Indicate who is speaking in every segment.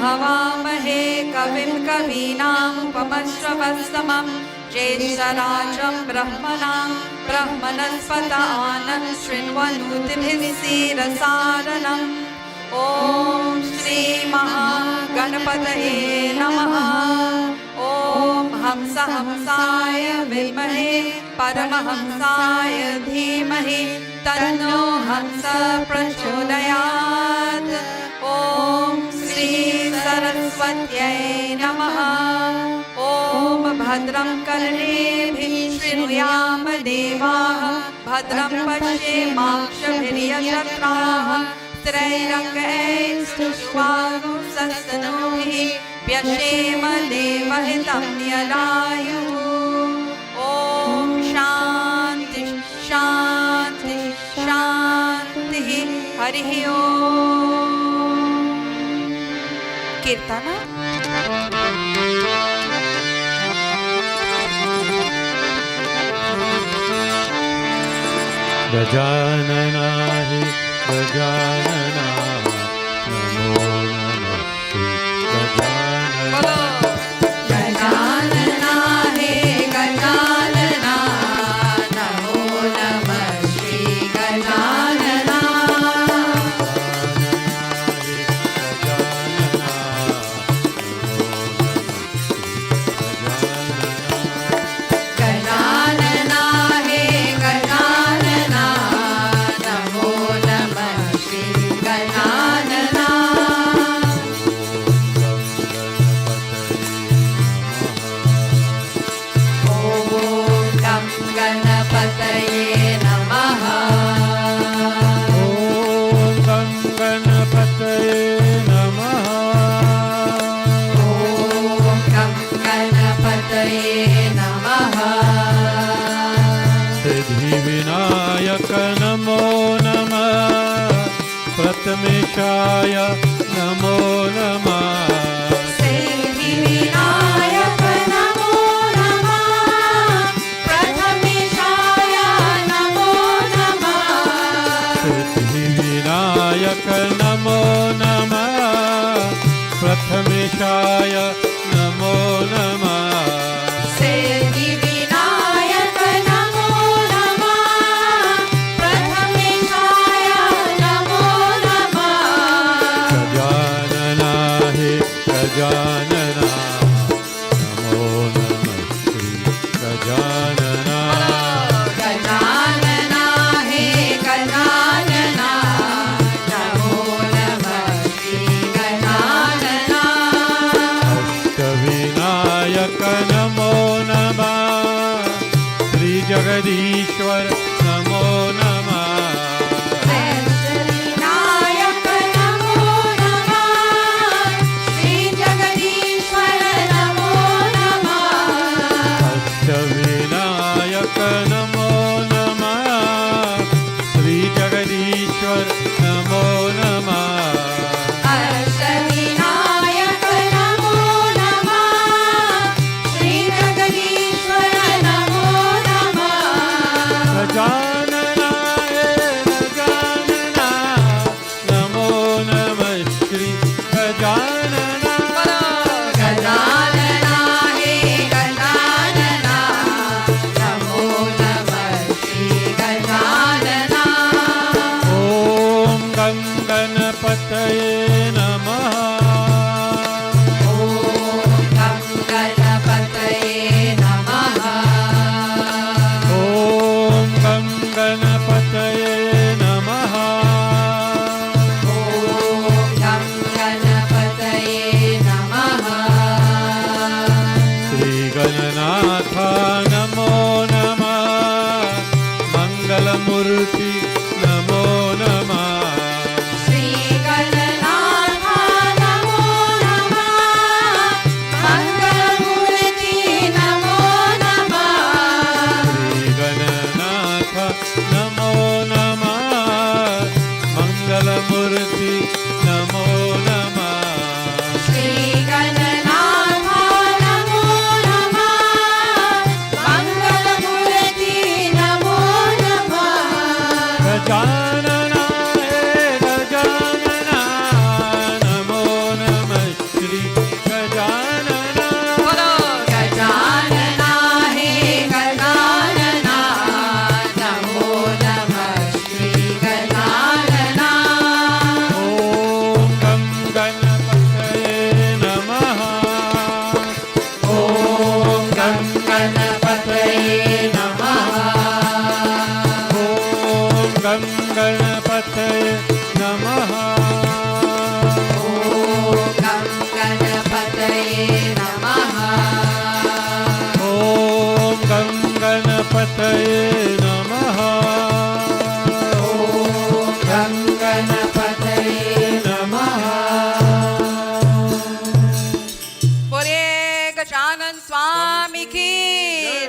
Speaker 1: हवामहे कविं कवीनामुपमश्रवस्तमं ज्येष्ठराजं ब्रह्मणां ब्रह्मणस्पतान् शृण्वन्नोतिभिः ॐ श्रीमहागणपतये नमः। ॐ हंसाय विद्महे परमहंसाय धीमहि तन्नो हंसः प्रचोदयात्। ॐ श्री सरस्वत्यै नमः। ॐ भद्रं कर्णेभिः शृणुयाम देवाः भद्रं पश्येमाक्षभिर्यजत्राः स्त्रैरङ्गैस्तुष्टुवागुंसस्तनूभिः व्यशेम देवहितं यदायुः। ॐ शान्ति शान्ति शान्तिः। हरिः ॐ। कीर्तन
Speaker 2: गजानना हि गजानना नमो नमः श्री गजानना।
Speaker 1: गजानना हे गजानना नमो नमः श्री गजानना। गजानना हे गजानना नमो नमः श्री गजानना। ॐ गं गणपतये नमः।
Speaker 2: ॐ गं गणपतये नमः।
Speaker 1: ॐ गं गणपतये नमः।
Speaker 2: सिद्धिविनायक नमो नमः। प्रथमेशाय नमो नमः।
Speaker 1: सिद्धिविनायक नमो नमः। प्रथमेशाय नमो नमः।
Speaker 2: सिद्धिविनायक नमो नमः। प्रथमेशाय नमो नमः।
Speaker 1: सिद्धिविनायक नमो नमः। प्रथमेशाय नमो नमः।
Speaker 2: गजानना हि गजानना नमो नमः श्री गजानना।
Speaker 1: गजानना हे गजानना नमो नमः श्री गजानना।
Speaker 2: अष्टविनायक नमो नमः। श्री जगदीश्वर नमो नमः।
Speaker 1: अष्टविनायक नमो नमः। श्री जगदीश्वर नमो नमः।
Speaker 2: अष्टविनायक नमो नमः। श्री जगदीश्वर नमो नमः।
Speaker 1: अष्टविनायक नमो नमः। श्री जगदीश्वर नमो नमः।
Speaker 2: गजानना हे गजानना नमो नमः श्री गजानना।
Speaker 1: गजानना हे गजानना नमो नमः श्री गजानना।
Speaker 2: ॐ गं गणपतये नमः।
Speaker 1: ॐ गं गणपतये नमः।
Speaker 2: ॐ गं गणपतये नमः।
Speaker 1: ॐ गं गणपतये नमः।
Speaker 2: श्रीगणनाथ नमो नमः। मङ्गलमूर्ति नमो नमः।
Speaker 1: श्रीगणनाथ नमो नमः। मङ्गलमूर्ति नमो नमः।
Speaker 2: श्रीगणनाथ नमो नमः। मङ्गलमूर्ति नमो नमः।
Speaker 1: श्रीगणनाथ नमो नमः। मङ्गलमूर्ति नमो नमः।
Speaker 2: गजानना हे गजानना नमो नमः Ganapataye Namaha.
Speaker 1: Gam Ganapataye Namaha.
Speaker 2: Om Gam Ganapataye Namaha.
Speaker 1: Om Gam Ganapataye Namaha.
Speaker 3: बोले गजानन स्वामी की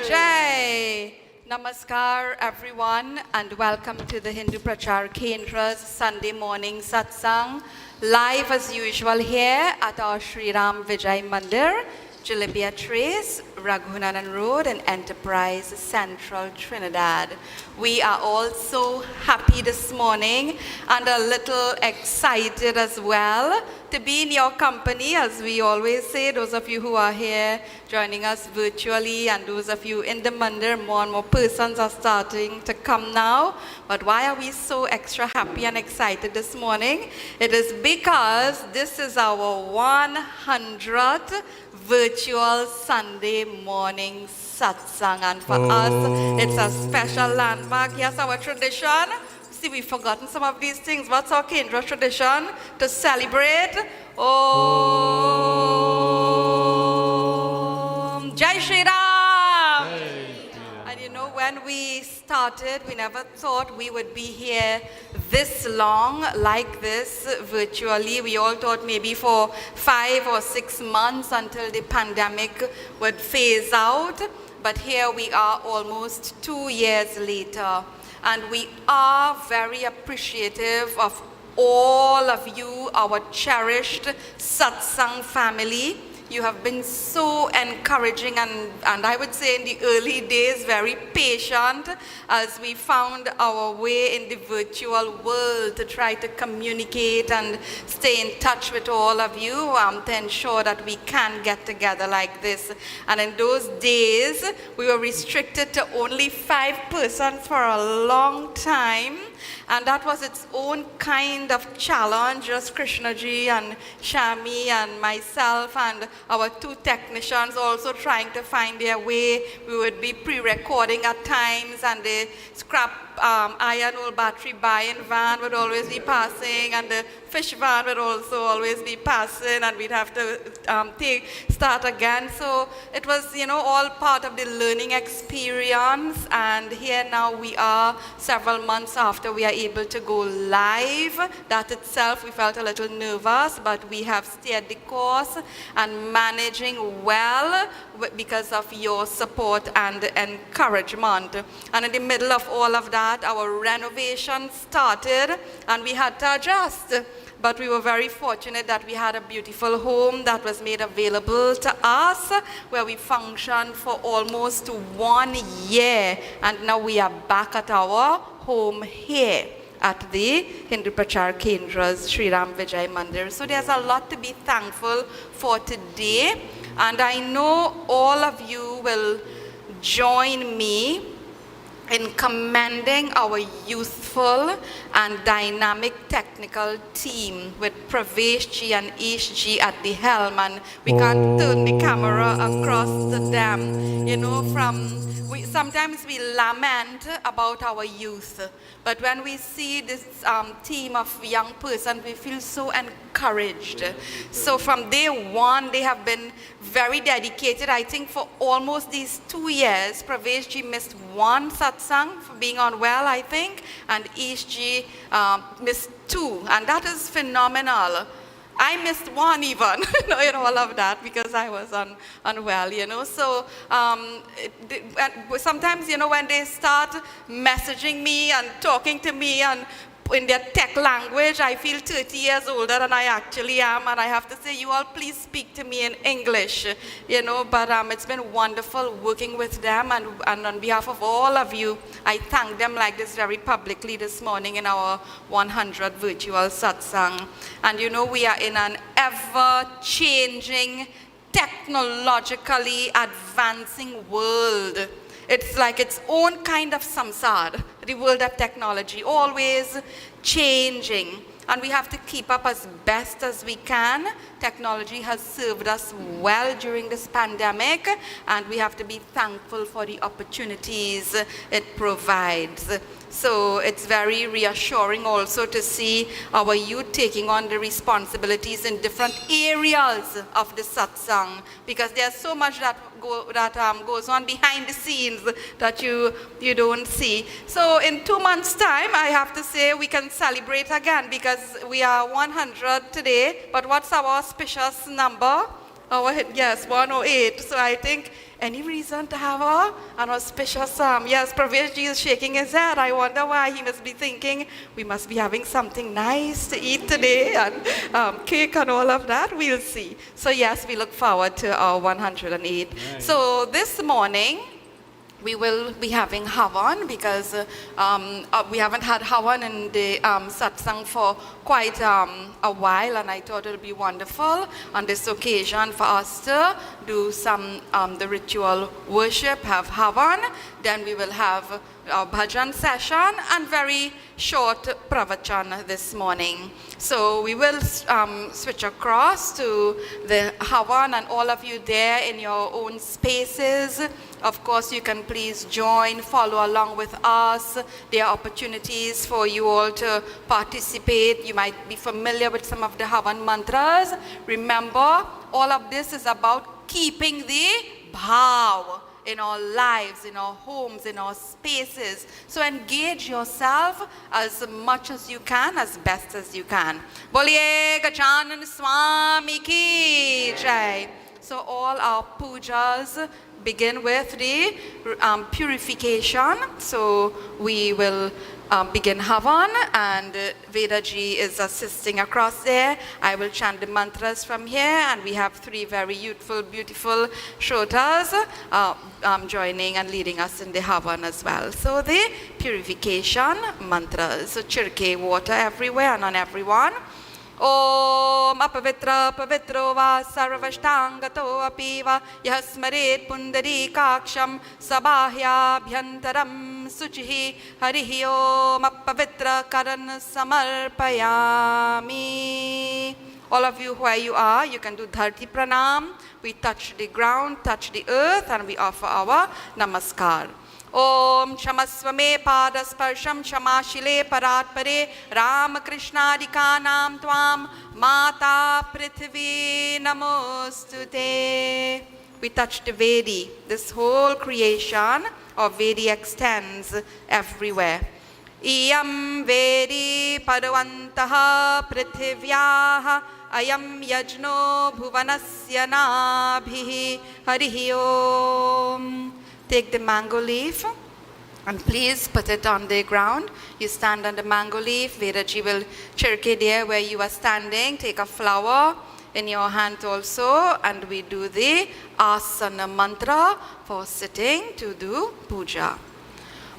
Speaker 3: जय. Namaskar everyone and welcome to the Hindu Prachaar Kendra's Sunday morning Satsang, live as usual here at our Sri Ram Vijay Mandir, Jalibia Trace, Raghunanan Road and Enterprise Central, Trinidad. We are all so happy this morning and a little excited as well to be in your company, as we always say, those of you who are here joining us virtually and those of you in the mandir, more and more persons are starting to come now. But why are we so extra happy and excited this morning? It is because this is our 100th virtual Sunday morning satsang, and for us it's a special landmark. Yes, our tradition. See, we've forgotten some of these things. What's our Kendra tradition? To celebrate. Om Jai Shri Ram. And you know, when we started, we never thought we would be here this long like this virtually. We all thought maybe for 5 or 6 months until the pandemic would phase out. But here we are almost 2 years later. And we are very appreciative of all of you, our cherished Satsang family. You have been so encouraging and I would say in the early days very patient as we found our way in the virtual world to try to communicate and stay in touch with all of you to ensure that we can get together like this. And in those days, we were restricted to only 5 persons for a long time. And that was its own kind of challenge, just Krishnaji and Shami and myself and our 2 technicians also trying to find their way. We would be pre-recording at times and the scrap iron ore battery buying van would always be passing and the fish van would also always be passing and we'd have to start again. So it was, you know, all part of the learning experience, and here now we are several months after we are able to go live. That itself we felt a little nervous, but we have steered the course and managing well because of your support and encouragement. And in the middle of all of that, our renovation started and we had to adjust. But we were very fortunate that we had a beautiful home that was made available to us, where we functioned for almost 1 year. And now we are back at our home here at the Hindu Prachaar Kendra's Sri Ram Vijay Mandir. So there's a lot to be thankful for today. And I know all of you will join me in commending our youthful and dynamic technical team with Pravachan and Ishji at the helm, and we can't turn the camera across to them. You know, sometimes we lament about our youth, but when we see this team of young persons, we feel so encouraged. So from day one, they have been very dedicated. I think for almost these 2 years, Praveshji missed 1 satsang for being unwell, I think, and Ishji missed 2, and that is phenomenal. I missed 1 even in all of that because I was unwell, you know. So sometimes, you know, when they start messaging me and talking to me and in their tech language, I feel 30 years older than I actually am, and I have to say, you all please speak to me in English, you know. But it's been wonderful working with them, and on behalf of all of you, I thank them like this very publicly this morning in our 100 virtual satsang. And you know, we are in an ever-changing, technologically advancing world. It's like its own kind of samsara, the world of technology, always changing. And we have to keep up as best as we can. Technology has served us well during this pandemic, and we have to be thankful for the opportunities it provides. So it's very reassuring also to see our youth taking on the responsibilities in different areas of the satsang, because there's so much that goes on behind the scenes that you don't see. So in 2 months' time, I have to say we can celebrate again, because we are 100 today. But what's our auspicious number? Yes, 108. So I think any reason to have an auspicious yes, Pravachan is shaking his head. I wonder why. He must be thinking we must be having something nice to eat today, and cake and all of that. We'll see. So yes, we look forward to our 108. Nice. So this morning we will be having Havan, because we haven't had Havan in the satsang for quite a while, and I thought it would be wonderful on this occasion for us to do some the ritual worship, have Havan, then we will have our Bhajan session and very short Pravachan this morning. So we will switch across to the Havan, and all of you there in your own spaces. Of course, you can please join, follow along with us. There are opportunities for you all to participate. You might be familiar with some of the Havan mantras. Remember, all of this is about keeping the bhav in our lives, in our homes, in our spaces. So engage yourself as much as you can, as best as you can. Boliye Gajanan Swami ki jai. So all our pujas begin with the purification. So we will begin Havan, and Vedaji is assisting across there. I will chant the mantras from here, and we have 3 very youthful, beautiful shrotas joining and leading us in the Havan as well. So the purification mantras. So chirke water everywhere and on everyone. Om apavitra pavitro va sarvashtangato apiva yasmaret pundari kaksham sabahya bhyantaram suchihi harihi om apavitra karan samarpayami. All of you where you are, you can do dharti pranam. We touch the ground, touch the earth, and we offer our namaskar. Om Shamaswame Padasparsham Shamashile Paratpare Ram Krishnadikanam Tvam Mata Prithvi Namostute. We touch the Vedi. This whole creation of Vedi extends everywhere. Iyam Vedi Padavantaha Prithivyaha Ayam Yajno Bhuvanasya Nabhihi Harihi Om. Take the mango leaf and please put it on the ground. You stand on the mango leaf. Vedaji will chirke there where you are standing. Take a flower in your hand also, and we do the asana mantra for sitting to do puja.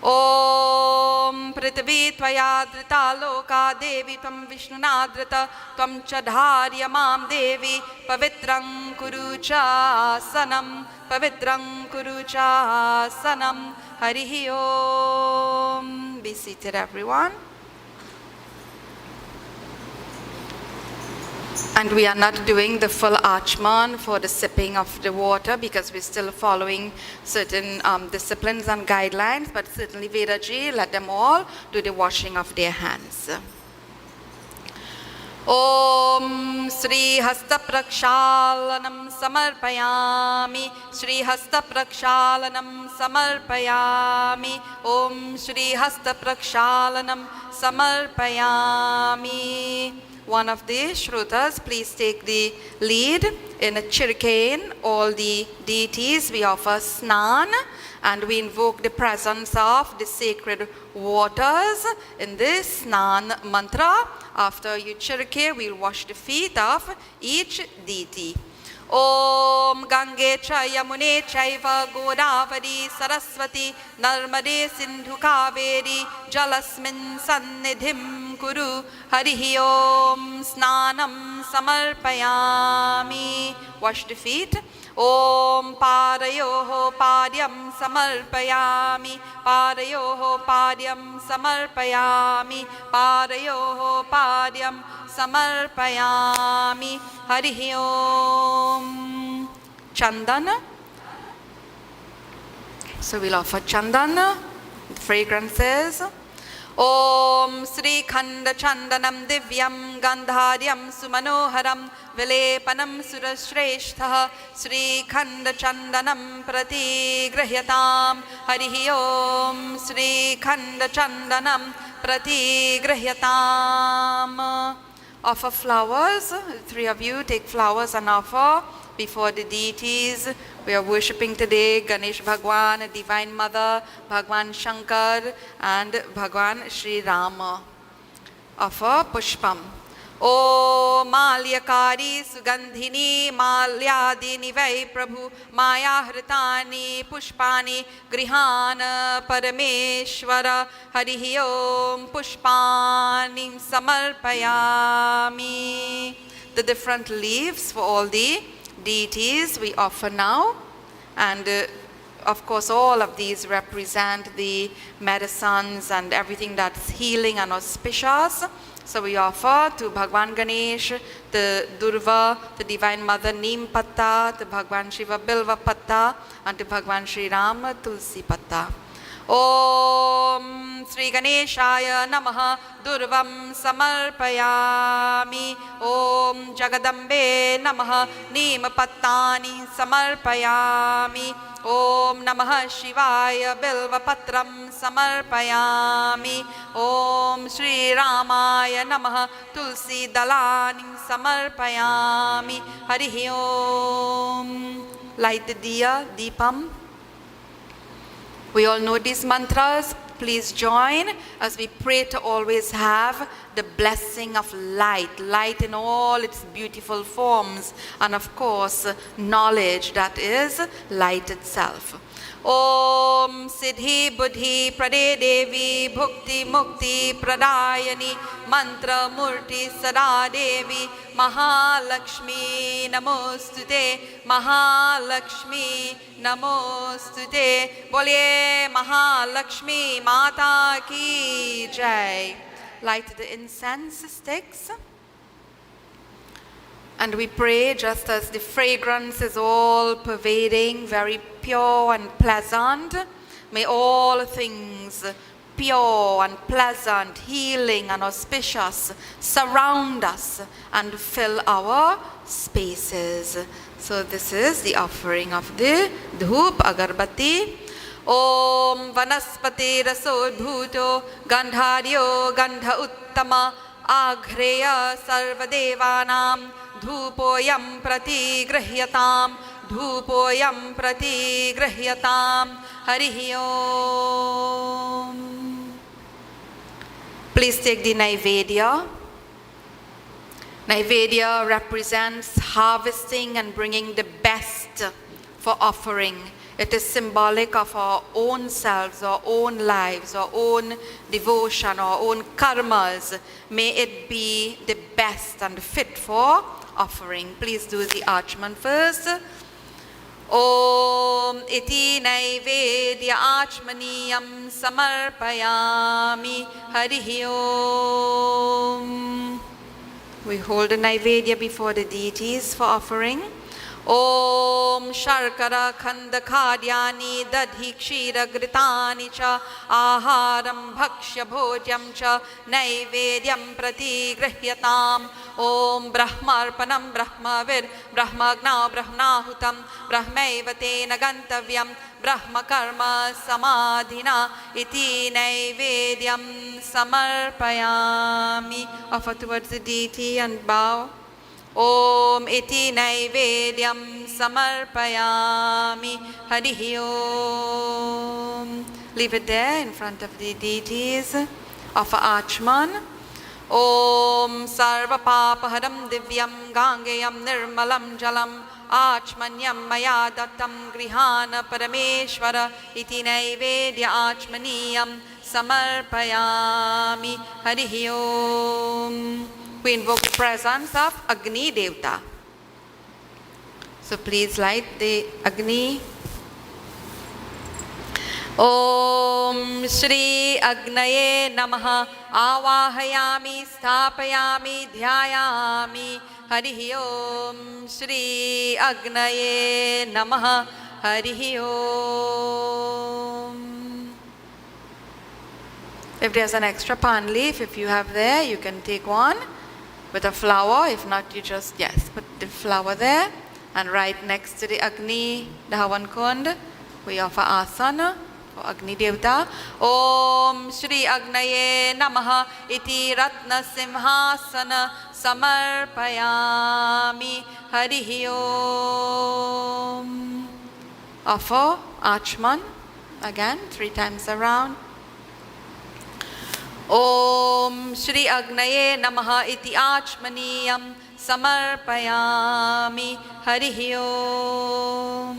Speaker 3: Om Prithvi Tvaya Drita Loka Devi Tvam Vishnunadrita Tvam Chadharya Mam Devi Pavitrang Kurucha Sanam Pavitrang Kurucha Sanam Harihi Om. Be seated, everyone. And we are not doing the full achman for the sipping of the water, because we're still following certain disciplines and guidelines, but certainly Vedaji, let them all do the washing of their hands. Om Sri Hasta Prakshalanam Samarpayami, Sri Hasta Prakshalanam Samarpayami, Om Sri Hasta Prakshalanam Samarpayami. One of the shrutas, please take the lead in a chirkain. All the deities, we offer snan, and we invoke the presence of the sacred waters in this snan mantra. After you chirke, we'll wash the feet of each deity. Om Gange cha Yamune chaiva Godavari Saraswati Narmade Sindhu Kaveri Jalasmin Sannidhim Kuru Harihi Om Snanam Samarpayami. Wash the feet. Om Padayoho Padyam Samarpayami, Padayoho Padyam Samarpayami, Padayoho Padyam Samarpayami. Harihi Om. Chandana. So we'll offer chandana, fragrances. Om Sri Khanda Chandanam Divyam Gandharyam Sumanoharam Vilepanam Surashreshthah Sri Khanda Chandanam Prati Grahyatam Harihi Om Sri Khanda Chandanam Prati Grahyatam. Offer flowers. Three of you take flowers and offer before the deities. We are worshipping today Ganesh Bhagwan, Divine Mother, Bhagwan Shankar and Bhagwan Sri Rama. Offer Pushpam. O Malyakari Sugandhini Malyadini Vai Prabhu Maya Hritani Pushpani Grihana Parameshwara Harihi Om Pushpani Samarpayami. The different leaves for all the deities we offer now, and of course all of these represent the medicines and everything that's healing and auspicious. So we offer to Bhagwan Ganesh the Durva, the Divine Mother Neem Patta, to Bhagwan Shiva Bilva Patta, and to Bhagwan Sri Rama Tulsi Patta. Om Sri Ganeshaya Namaha Durvam Samarpayami. Om Jagadambe Namaha Neem Pattani Samarpayami. Om Namah Shivaya Bilva Patram Samarpayami. Om Sri Ramaya Namaha Tulsi Dalani Samarpayami. Harihi Om. Light the diya, Deepam. We all know these mantras. Please join as we pray to always have the blessing of light, light in all its beautiful forms, and of course, knowledge, that is light itself. Om Siddhi Buddhi Prade Devi Bhukti Mukti Pradayani Mantra Murti Sada Devi Mahalakshmi Namostute Mahalakshmi Namostute. Bolye Mahalakshmi Mata Ki Jai. Light the incense sticks. And we pray, just as the fragrance is all pervading, very pure and pleasant, may all things pure and pleasant, healing and auspicious surround us and fill our spaces. So this is the offering of the Dhoop Agarbati. Om Vanaspati Rasodbhuto Gandharyo Gandha Uttama Aghreya Sarvadevanam Dhupoyam Prati Grahyatam Dhupoyam Prati Grahyatam. Harihi Om. Please take the Naivedya. Naivedya represents harvesting and bringing the best for offering. It is symbolic of our own selves, our own lives, our own devotion, our own karmas. May it be the best and fit for offering. Please do the Achman first. Om iti naivedya achmaniyam samarpayami. Harihi Om. We hold the Naivedya before the deities for offering. Om Sharkara Khanda Khadyani Dadhi Kshira Gritani Cha Aharam Bhakshya Bhojyam Cha Naivedyam Prati Grahyatam. Om Brahmarpanam Brahmavir Brahmagna Brahmahutam Brahmaiva Tena Gantavyam Brahma Karma Samadhina Iti Naivedyam Samarpayami. Offer towards the deity and bow. Om iti naivedyam samarpayami. Harihi Om. Leave it there in front of the deities. Offer Achman. Om sarva papaharam divyam gangayam nirmalam jalam Achmanyam maya dattam grihana parameshwara iti naivedya achmaniyam samarpayami. Harihi Om. We invoke the presence of Agni Devta. So please light the Agni. Om Shri Agnaye Namaha Avahayami Sthapayami Dhyayami. Harihi Om Shri Agnaye Namaha. Harihi Om. If there's an extra pan leaf, if you have there, you can take one with a flower. If not, you just, yes, put the flower there. And right next to the Agni, the Havan Kund, we offer asana for Agni Devta. Om Shri Agnaye Namaha iti Ratna Simhasana Samarpayami Harihi Om. Offer Achman again 3 times around. Om Shri Agnaye Namaha iti Achmaniyam Samarpayami Harihi Om.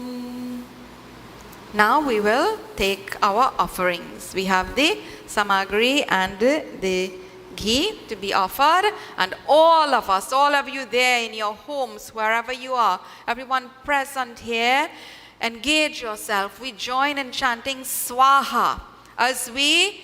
Speaker 3: Now we will take our offerings. We have the samagri and the ghee to be offered, and all of us, all of you there in your homes, wherever you are, everyone present here, engage yourself. We join in chanting Swaha as we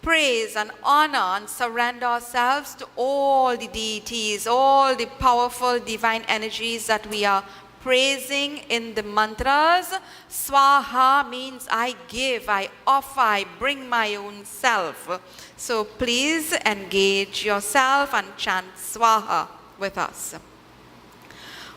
Speaker 3: praise and honor and surrender ourselves to all the deities, all the powerful divine energies that we are praising in the mantras. Swaha means I give, I offer, I bring my own self. So please engage yourself and chant Swaha with us.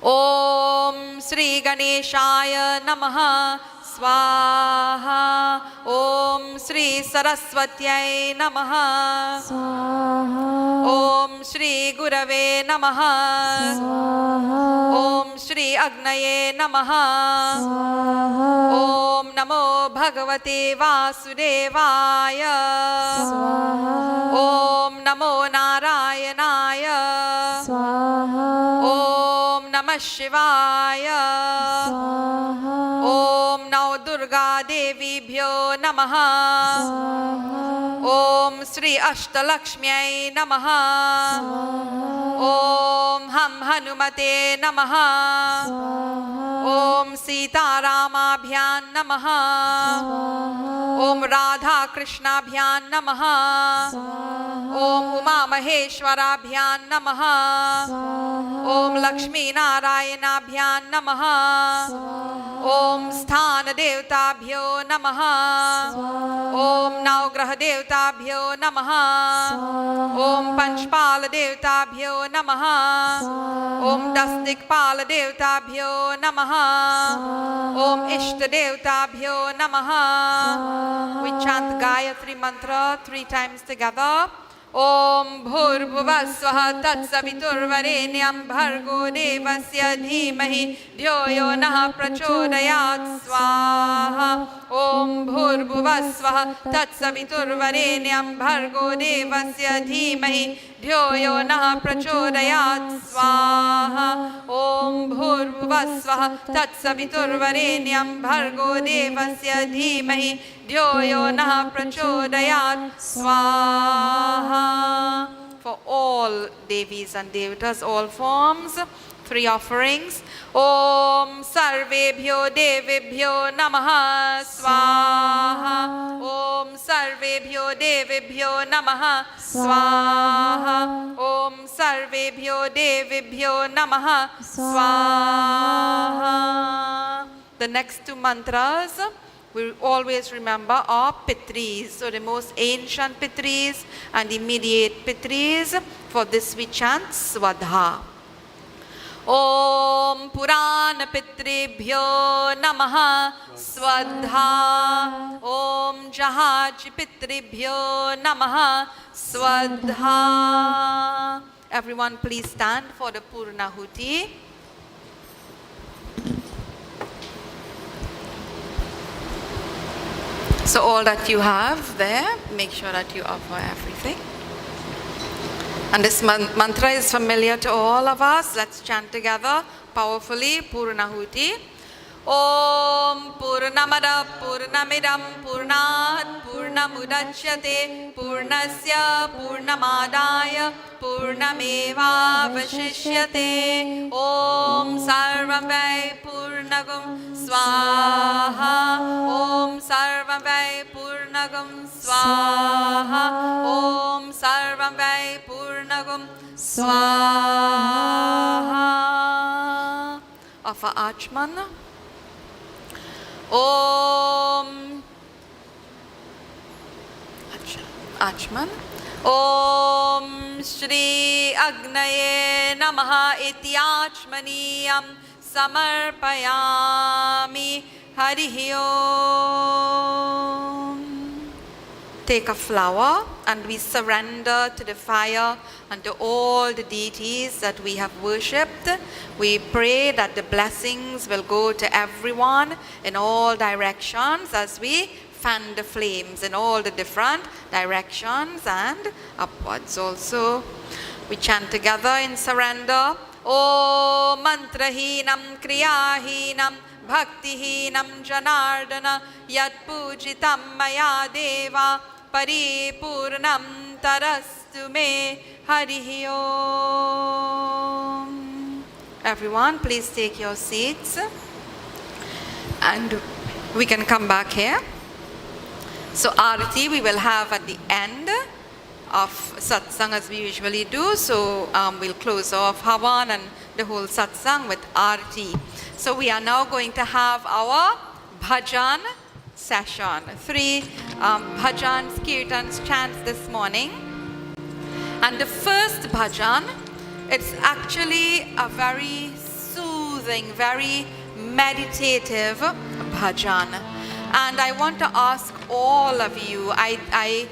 Speaker 3: Om Sri Ganeshaya Namaha Swaha. Om Shri Saraswatyai Namaha Swaha. Om Shri Gurave Namaha Swaha. Om Shri Agnaye Namaha Swaha. Om Namo Bhagavate Vasudevaya Swaha. Om Namo Narayanaya Swaha. Om Namah Shivaya Swaha. Om Nau Durga Devi Bhyo Namaha Swaha. Om Sri Ashtalakshmyai Namaha Swaha. Om Ham Hanumate Namaha Swaha. Om Sita Ramabhyan Namaha Swaha. Om Radha Krishna Bhyan Namaha Swaha. Om Uma Maheshwarabhyan Namaha Swaha. Om Lakshmi Narayana Bhyan Namaha Swaha. Om Sthana Devta Bhyo Namaha Swaha. Om Naugraha Devta Bhyo Namaha Swaha. Om Panchpala Devta Bhyo Namaha Swaha. Om Dasdikpala Devta Bhyo Namaha Swaha. Om Ishta Devta Bhyo Namaha Swaha. We chant Gayatri Mantra 3 times together. Om Bhurvuvasvaha Tatsaviturvarenyam Bhargo Devasya Dhimahi Dhyo Yo Nah Prachodayat Swaha. Om Bhurvuvasvaha Tatsaviturvarenyam Bhargo Devasya Dhimahi Dhyo Yo Nah Prachodayat Swaha. Om Bhurvuvasvaha Tatsaviturvarenyam Bhargo Devasya Dhimahi Dhyo Yo Nah Prachodayat Swaha. For all Devis and Devatas, all forms, 3 offerings. Om Sarvebhyo Devebhyo Namaha Swaha. Om Sarvebhyo Devebhyo Namaha Swaha. Om Sarvebhyo Devebhyo Namaha Swaha. The next 2 mantras we always remember are Pitris, so the most ancient Pitris and immediate Pitris. For this we chant Swadha. Om Purana Pitribhyo Namaha Swadha. Om Jahaji Pitribhyo Namaha Swadha. Everyone please stand for the Purnahuti. So all that you have there, make sure that you offer everything. And this mantra is familiar to all of us. Let's chant together powerfully, Purnahuti. Om Purnamada Purnamidam Purnat Purnamudachyate Purnasya Purnamadaya Purnameva Vashishyate. Om Sarvamvai Purnagam Swaha. Om Sarvamvai Purnagam Swaha. Om Sarvamvai Purnagam Swaha. Offer Achman. Om Achman. Om Shri Agnaye Namaha iti Achmaniyam Samarpayami Harihi Om. Take a flower and we surrender to the fire and to all the deities that we have worshipped. We pray that the blessings will go to everyone in all directions as we fan the flames in all the different directions and upwards also. We chant together in surrender. Om mantrahinam kriyahinam bhaktihinam janardana yat pujitam maya deva paripurnam tarastu me harihi om. Everyone, please take your seats and we can come back here. So aarti we will have at the end of satsang as we usually do. So we'll close off Havan and the whole satsang with aarti. So we are now going to have our Bhajan session. 3 bhajans, kirtans, chants this morning. And the first bhajan, it's actually a very soothing, very meditative bhajan. And I want to ask all of you, I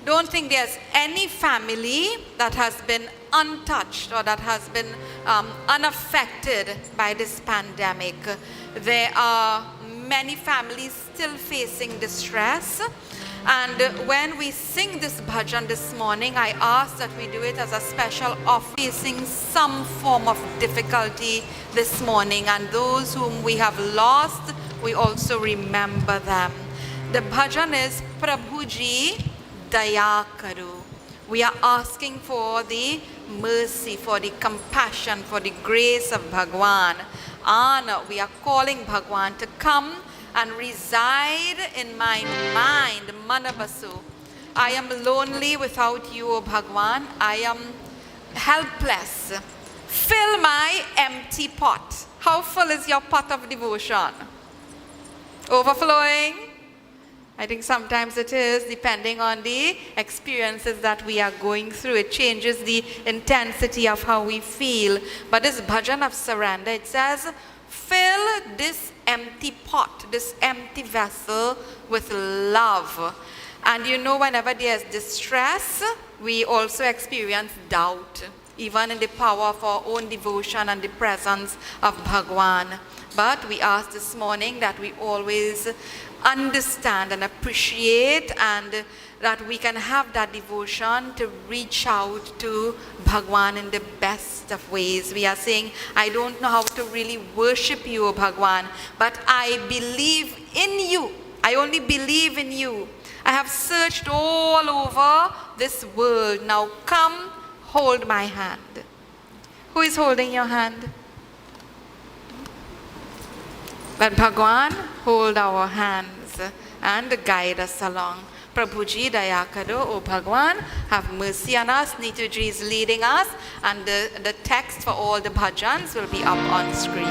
Speaker 3: don't think there's any family that has been untouched or that has been unaffected by this pandemic. There are many families still facing distress. And when we sing this bhajan this morning, I ask that we do it as a special offering, facing some form of difficulty this morning. And those whom we have lost, we also remember them. The bhajan is Prabhuji Daya Karu. We are asking for the mercy, for the compassion, for the grace of Bhagwan. And we are calling Bhagwan to come and reside in my mind, Manabasu. I am lonely without you, O Bhagwan. I am helpless. Fill my empty pot. How full is your pot of devotion? Overflowing? I think sometimes it is, depending on the experiences that we are going through. It changes the intensity of how we feel. But this bhajan of surrender, it says, fill this empty pot, this empty vessel with love. And you know, whenever there's distress, we also experience doubt, even in the power of our own devotion and the presence of Bhagwan. But we ask this morning that we always understand and appreciate, and that we can have that devotion to reach out to Bhagwan in the best of ways. We are saying, I don't know how to really worship you, O Bhagwan, but I believe in you. I only believe in you. I have searched all over this world. Now come, hold my hand. Who is holding your hand? Let Bhagwan hold our hands and guide us along. Prabhuji Daya Karo, O Bhagwan, have mercy on us. Nituji is leading us, and the text for all the bhajans will be up on screen.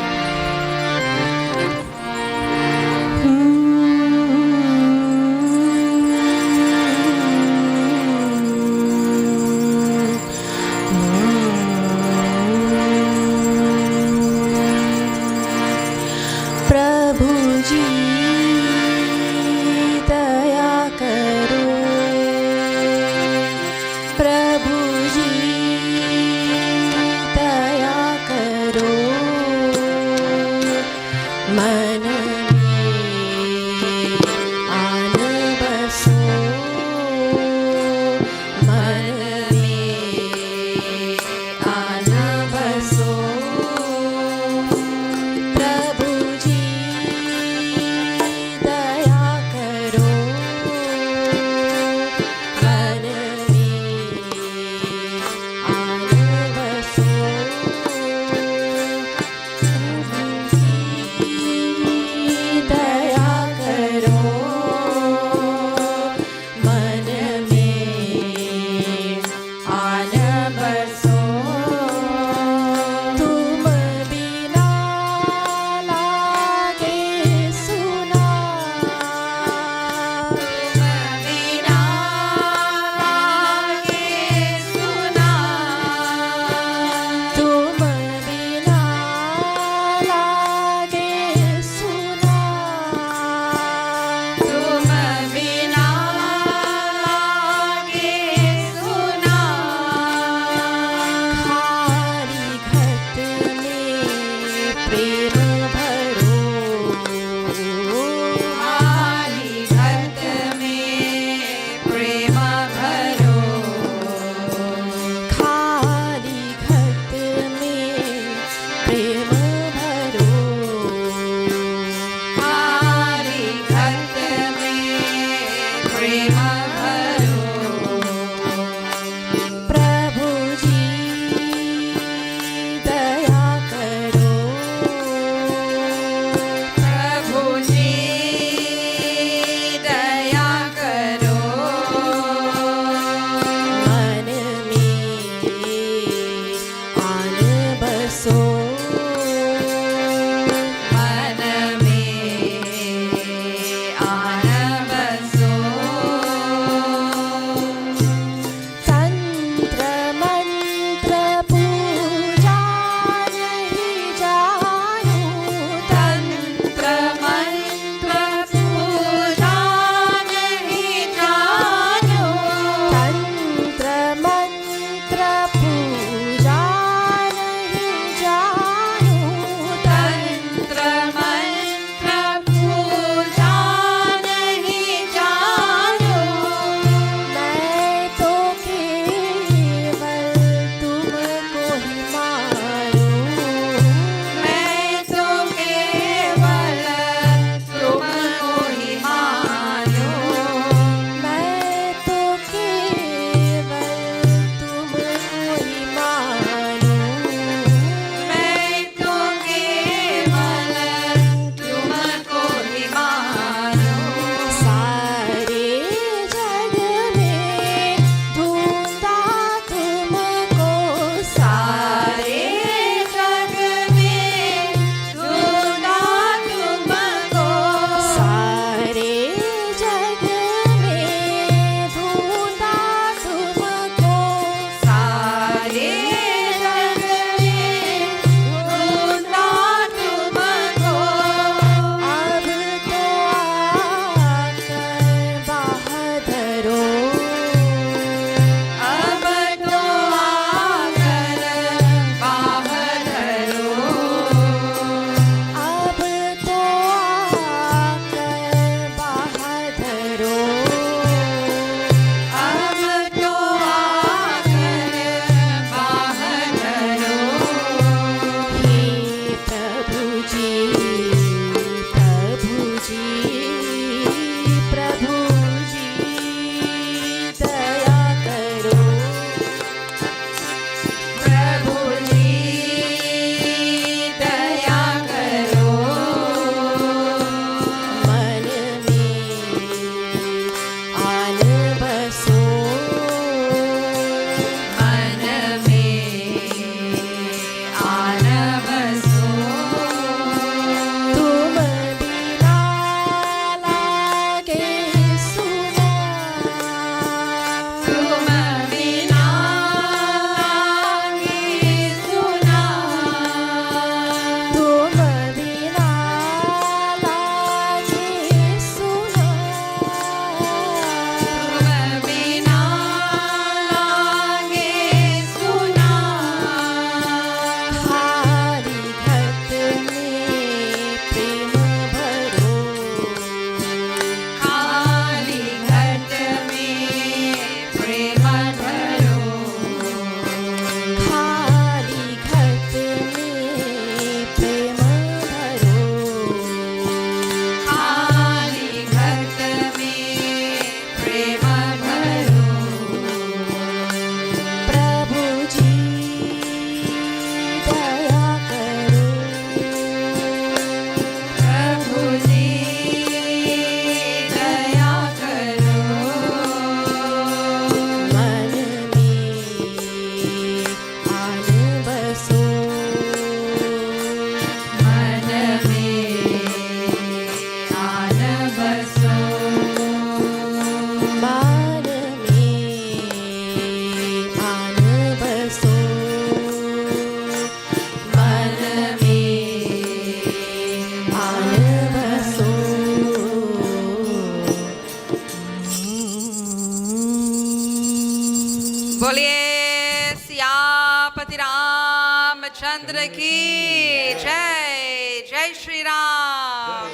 Speaker 3: Sri Ram Chandra ki Jai. Jai Shri Ram.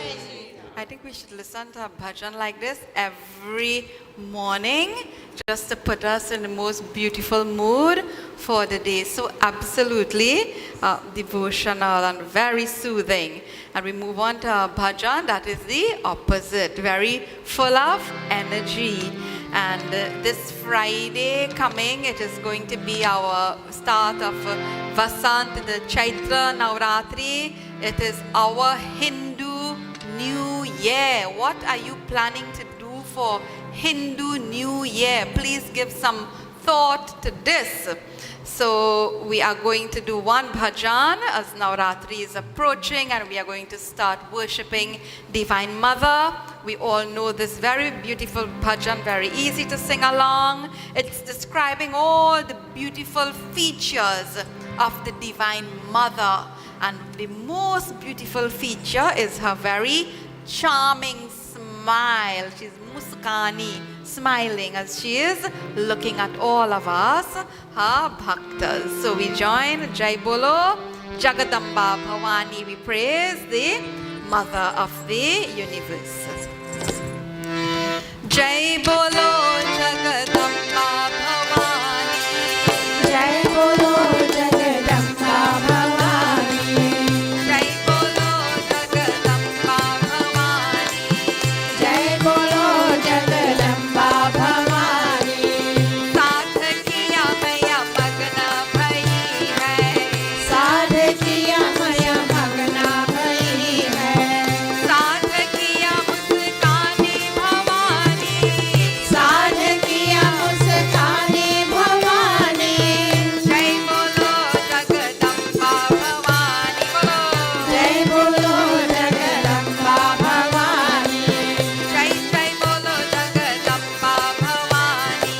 Speaker 3: I think we should listen to a bhajan like this every morning just to put us in the most beautiful mood for the day. So absolutely devotional and very soothing. And we move on to a bhajan that is the opposite, very full of energy. And this Friday coming, it is going to be our start of Vasant, the Chaitra Navratri. It is our Hindu New Year. What are you planning to do for Hindu New Year? Please give some thought to this. So we are going to do one bhajan as Navratri is approaching, and we are going to start worshipping Divine Mother. We all know this very beautiful bhajan, very easy to sing along. It's describing all the beautiful features of the Divine Mother. And the most beautiful feature is her very charming smile. She's muskani, smiling as she is looking at all of us, her bhaktas. So we join Jai Bolo Jagadamba Bhavani. We praise the Mother of the universe. Jai Bolo Jagadamba Bhavani.
Speaker 1: Jai Bolo Jagadamba Bhavani.
Speaker 3: Jai Bolo Jagadamba Bhavani.
Speaker 1: Jai Bolo Jagadamba Bhavani.
Speaker 3: साथ किया मैया मगना भई है.
Speaker 1: साध किया मया मगना भई है.
Speaker 3: साथ किया मुस्कानी भवानी.
Speaker 1: साध किया मुस्कानी भवानी.
Speaker 3: जय बोलो जगदम्बा भवानी. बोलो
Speaker 1: जय बोलो जगदम्बा भवानी.
Speaker 3: जय जय बोलो जगदम्बा भवानी.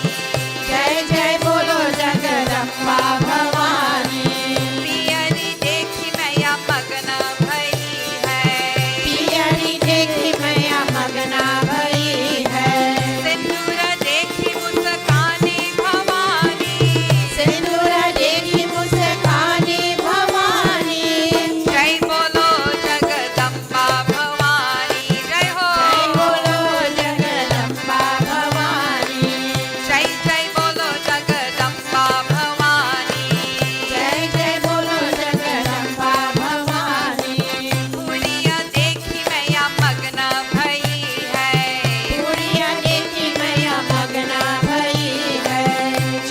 Speaker 1: जय जय बोलो जगदम्बा भवानी.
Speaker 3: पियरी देखी मैया मगना भई है.
Speaker 1: पियरी देखी मैया मगना भई है.
Speaker 3: सिंदूर देखी मुस्कानी भवानी.
Speaker 1: सिंदूर देखी मुस्कानी भवानी.
Speaker 3: जय बोलो जगदम्बा भवानी. जय हो.
Speaker 1: जय बोलो जगदम्बा भवानी.
Speaker 3: जय जय बोलो जगदम्बा भवानी.
Speaker 1: जय जय बोलो जगदम्बा भवानी.
Speaker 3: पूरिया देखी मैया मगना भई है.
Speaker 1: पूरिया देखी मैया मगना भई है.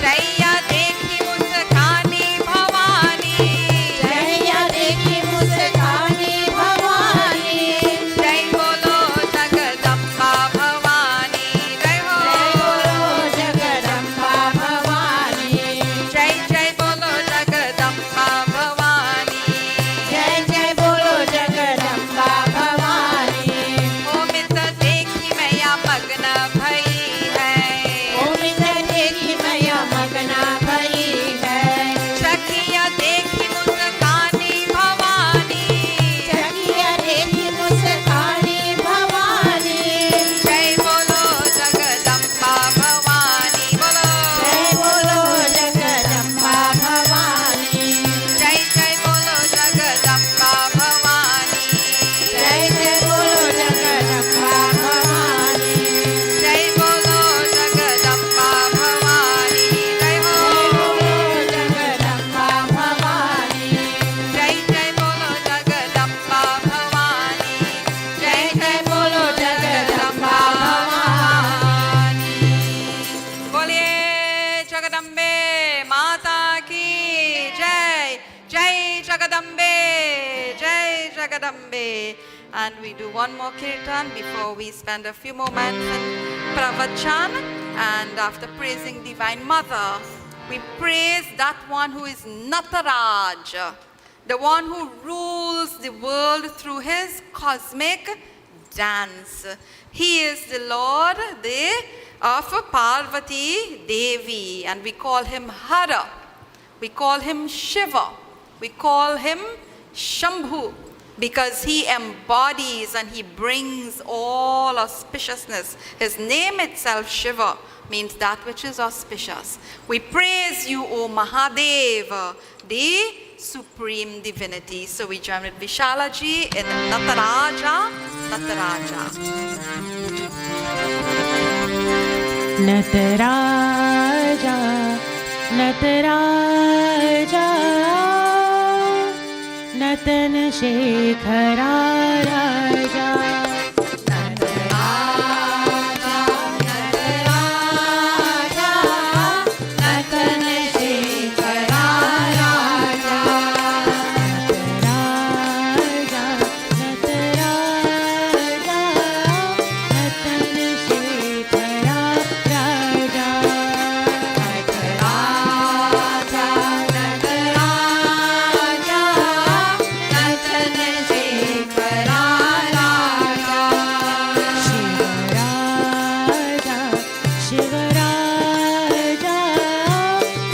Speaker 3: जैया देखी मुस्कानी भवानी.
Speaker 1: जया देखी मुस्कानी भवानी.
Speaker 3: जय बोलो जगदम्बा भवानी. जय हो.
Speaker 1: जय बोलो जगदम्बा भवानी.
Speaker 3: जय जय बोलो जगदम्बा भवानी.
Speaker 1: जय जय बोलो जगदम्बा भवानी.
Speaker 3: ओमित देखी मैया मगना भई है.
Speaker 1: ओमित देखी मैया मगना भई है.
Speaker 3: सखिया देखी मुस्कानी भवानी.
Speaker 1: जगिया देखी मुस्कानी भवानी.
Speaker 3: जय बोलो जगदम्बा भवानी. बोलो
Speaker 1: जय बोलो जगदम्बा भवानी.
Speaker 3: जय जय बोलो जगदम्बा भवानी.
Speaker 1: जय जय बोलो जगदम्बा भवानी.
Speaker 3: जय बोलो जगदम्बा भवानी. जय हो.
Speaker 1: जगदम्बा भवानी.
Speaker 3: जय जय बोलो जगदम्बा भवानी. जय जय बोलो जगदम्बा भवानी. बोलिए जगदम्बे माता की जय. जय जगदम्बे. जय Jagdambe. And we do one more kirtan before we spend a few moments in Pravachan. And after praising Divine Mother, we praise that one who is Nataraj, the one who rules the world through his cosmic dance. He is the Lord of Parvati Devi, and we call him Hara, we call him Shiva, we call him Shambhu, because he embodies and he brings all auspiciousness. His name itself, Shiva, means that which is auspicious. We praise you, O Mahadeva, the supreme divinity. So we join with Vishalaji in Nataraja, Nataraja.
Speaker 1: Nataraja, Nataraja, Natan Shekhara Raja. Nataraja, Nataraja, Natan Shekhara Raja. Nataraja, Nataraja, Natan Shekhara Raja. Nataraja, Nataraja, Natan Shekhara Raja. Shivaraja, Shivaraja,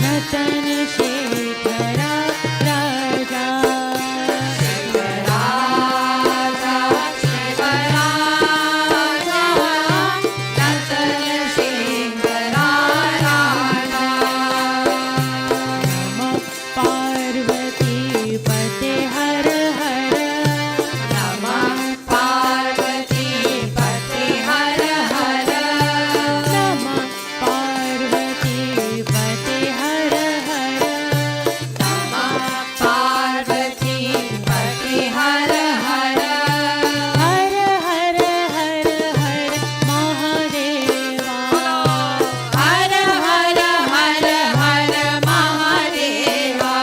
Speaker 1: Natan Shekhara Raja. Shivaraja, Shivaraja, Natan Shekhara Raja. Namah Parvati Pate Har Har. Namah Parvati Pate Har Har. Namah Parvati Pate Har Har. Namah Parvati Pate Har Har. Har Har Har Har Mahadeva. Har Har Har Har Mahadeva.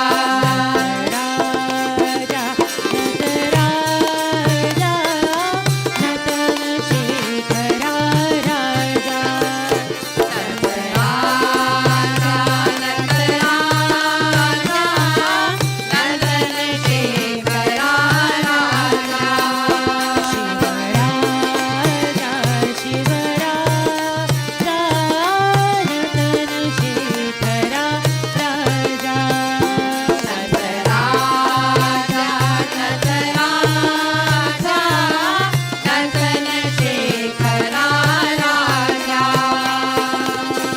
Speaker 1: Nataraja, Nataraja, Natan Shekhara Raja. Nataraja, Nataraja, Natan Shekhara Raja. Shivaraja, Shivaraja, Natan Shekhara Raja. Nataraja, Nataraja, Natan Shekhara Raja.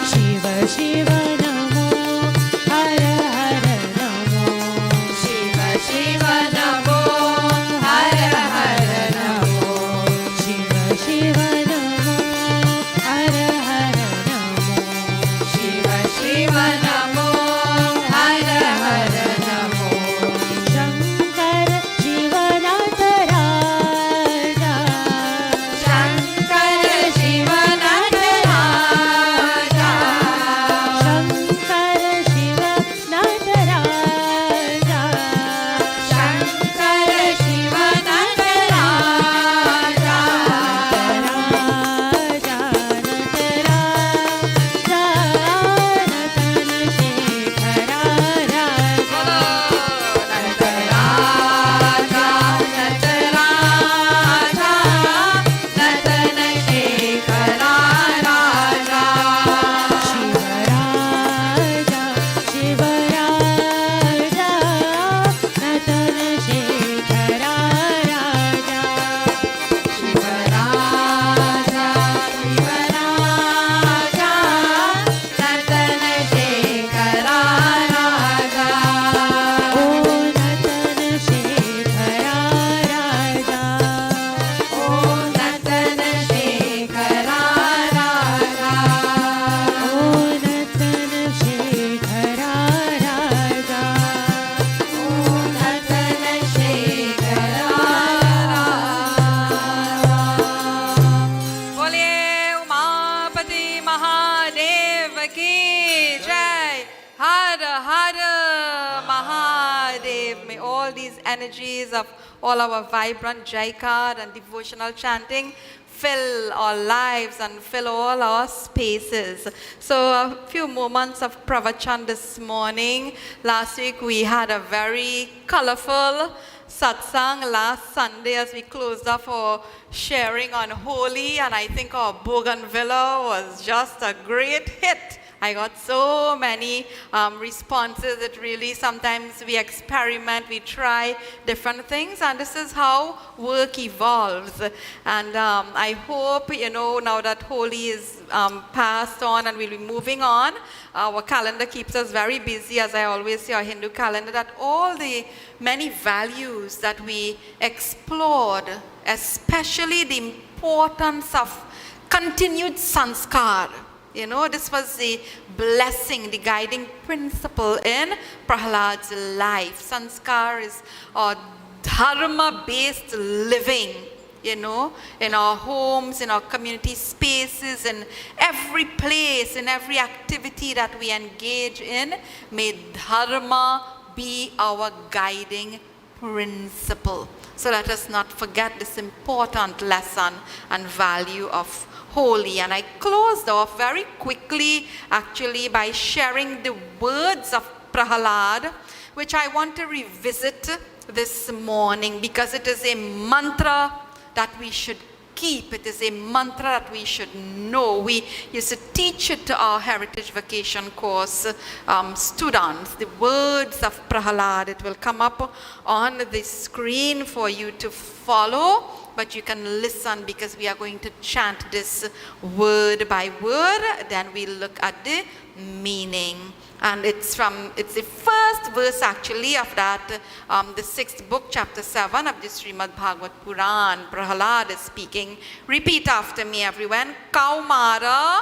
Speaker 1: Shiva Shiva Namo, Hara Hara Namo. Shiva Shiva Namo, Hara Hara Namo. Shiva Shiva Namo, Hara Hara Namo. Shiva Shiva Namo, Hara Hara Namo. Shankar Shiva Nataraja. Shankar Shiva Nataraja. Shankar Shiva Nataraja. Shankar Shiva Nataraja. Nataraja,
Speaker 3: energies of all our vibrant Jaikad and devotional chanting fill our lives and fill all our spaces. So a few moments of Pravachan this morning. Last week we had a very colorful Satsang last Sunday as we closed off our sharing on Holy, and I think our Bougainvillea was just a great hit. I got so many responses. It really, sometimes we experiment, we try different things, and this is how work evolves. And I hope, now that Holi is passed on and we'll be moving on, our calendar keeps us very busy, as I always say, our Hindu calendar, that all the many values that we explored, especially the importance of continued sanskar. This was the blessing, the guiding principle in Prahlad's life. Sanskar is dharma-based living, in our homes, in our community spaces, in every place, in every activity that we engage in. May dharma be our guiding principle. So let us not forget this important lesson and value of Holi. And I closed off very quickly, actually, by sharing the words of Prahlad, which I want to revisit this morning, because it is a mantra that we should keep. It is a mantra that we should know. We used to teach it to our Heritage Vacation course students. The words of Prahlad. It will come up on the screen for you to follow, but you can listen, because we are going to chant this word by word. Then we'll look at the meaning. And it's the first verse actually of that, the 6th book, chapter 7 of the Srimad Bhagavat Puran. Prahlad is speaking. Repeat after me, everyone. Kaumara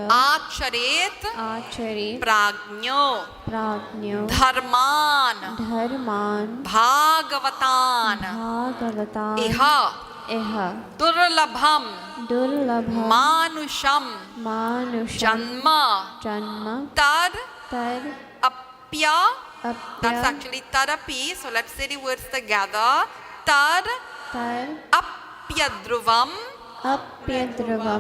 Speaker 3: Acharet Prajño Dharman Bhagavatan Iha Durlabham Manusham Janma Tad Apya. That's actually Tadapi. So let's say the words together. Tad Apyadruvam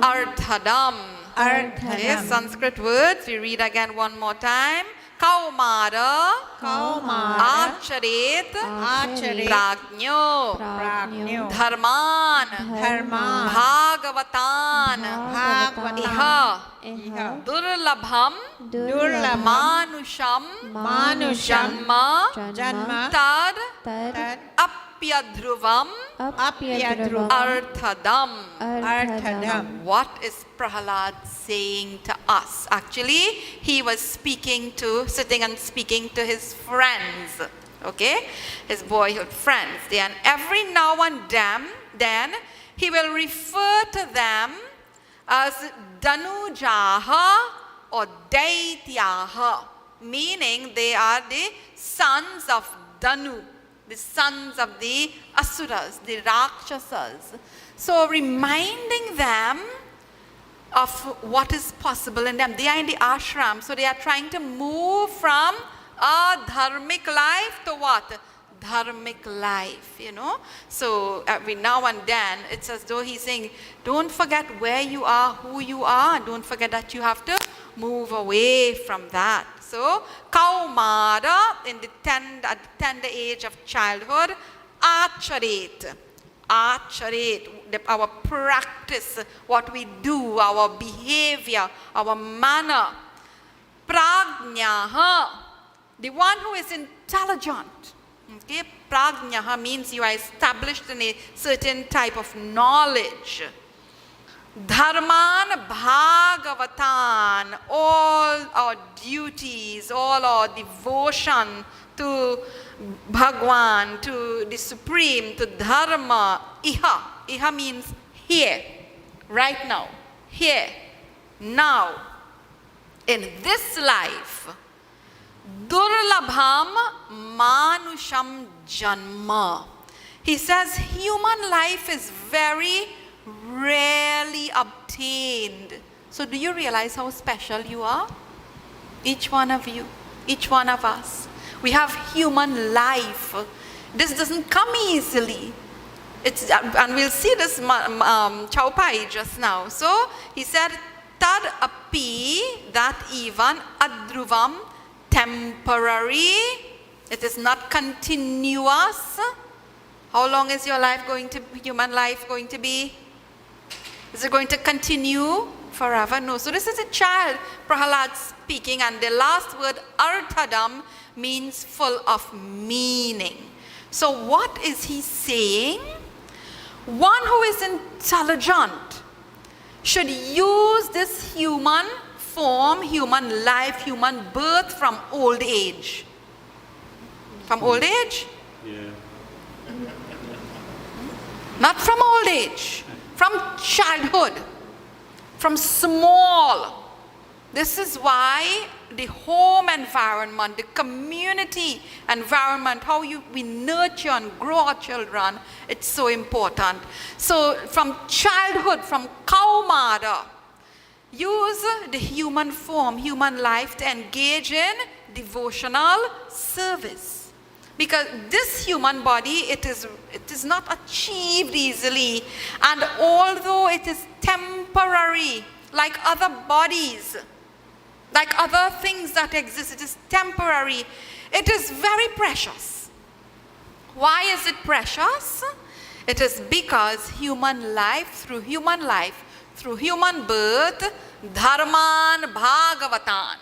Speaker 3: Arthadam. Yes, Sanskrit words. We read again one more time. Kaumara Acharet Prajño Dharman Bhagavatan Iha Durlabham Manusham Janma Tad Apyadruvam Arthadam. What is Prahlad saying to us? Actually, he was sitting and speaking to his friends, okay? His boyhood friends. And every now and then he will refer to them as Danujaha or Daityaha, meaning they are the sons of Danu, the sons of the Asuras, the Rakshasas. So reminding them of what is possible in them. They are in the ashram, so they are trying to move from a dharmic life to what? Dharmic life, So every now and then, it's as though he's saying, don't forget where you are, who you are. Don't forget that you have to move away from that. So, Kaumara, at the tender age of childhood, Acharet, our practice, what we do, our behavior, our manner. Prajñaha, the one who is intelligent. Okay, Prajñaha means you are established in a certain type of knowledge. Dharman Bhagavatan, all our duties, all our devotion to Bhagwan, to the Supreme, to Dharma. Iha means here, right now, here, now, in this life. Durlabham Manusham Janma. He says human life is very rarely obtained. So do you realize how special you are? Each one of you, each one of us. We have human life. This doesn't come easily. And we'll see this Chaupai just now. So he said, Tad api, that even, adruvam, temporary. It is not continuous. How long is your life human life going to be? Is it going to continue forever? No. So this is a child, Prahalad speaking, and the last word, arthadam, means full of meaning. So what is he saying? One who is intelligent should use this human form, human life, human birth from old age. From old age?
Speaker 2: Yeah.
Speaker 3: Not from old age, from childhood, from small. This is why the home environment, the community environment, how we nurture and grow our children, it's so important. So from childhood, from cow mother, use the human form, human life to engage in devotional service. Because this human body, it is not achieved easily. And although it is temporary, like other bodies, like other things that exist, it is temporary. It is very precious. Why is it precious? It is because human life, through human birth, dharman bhagavatan,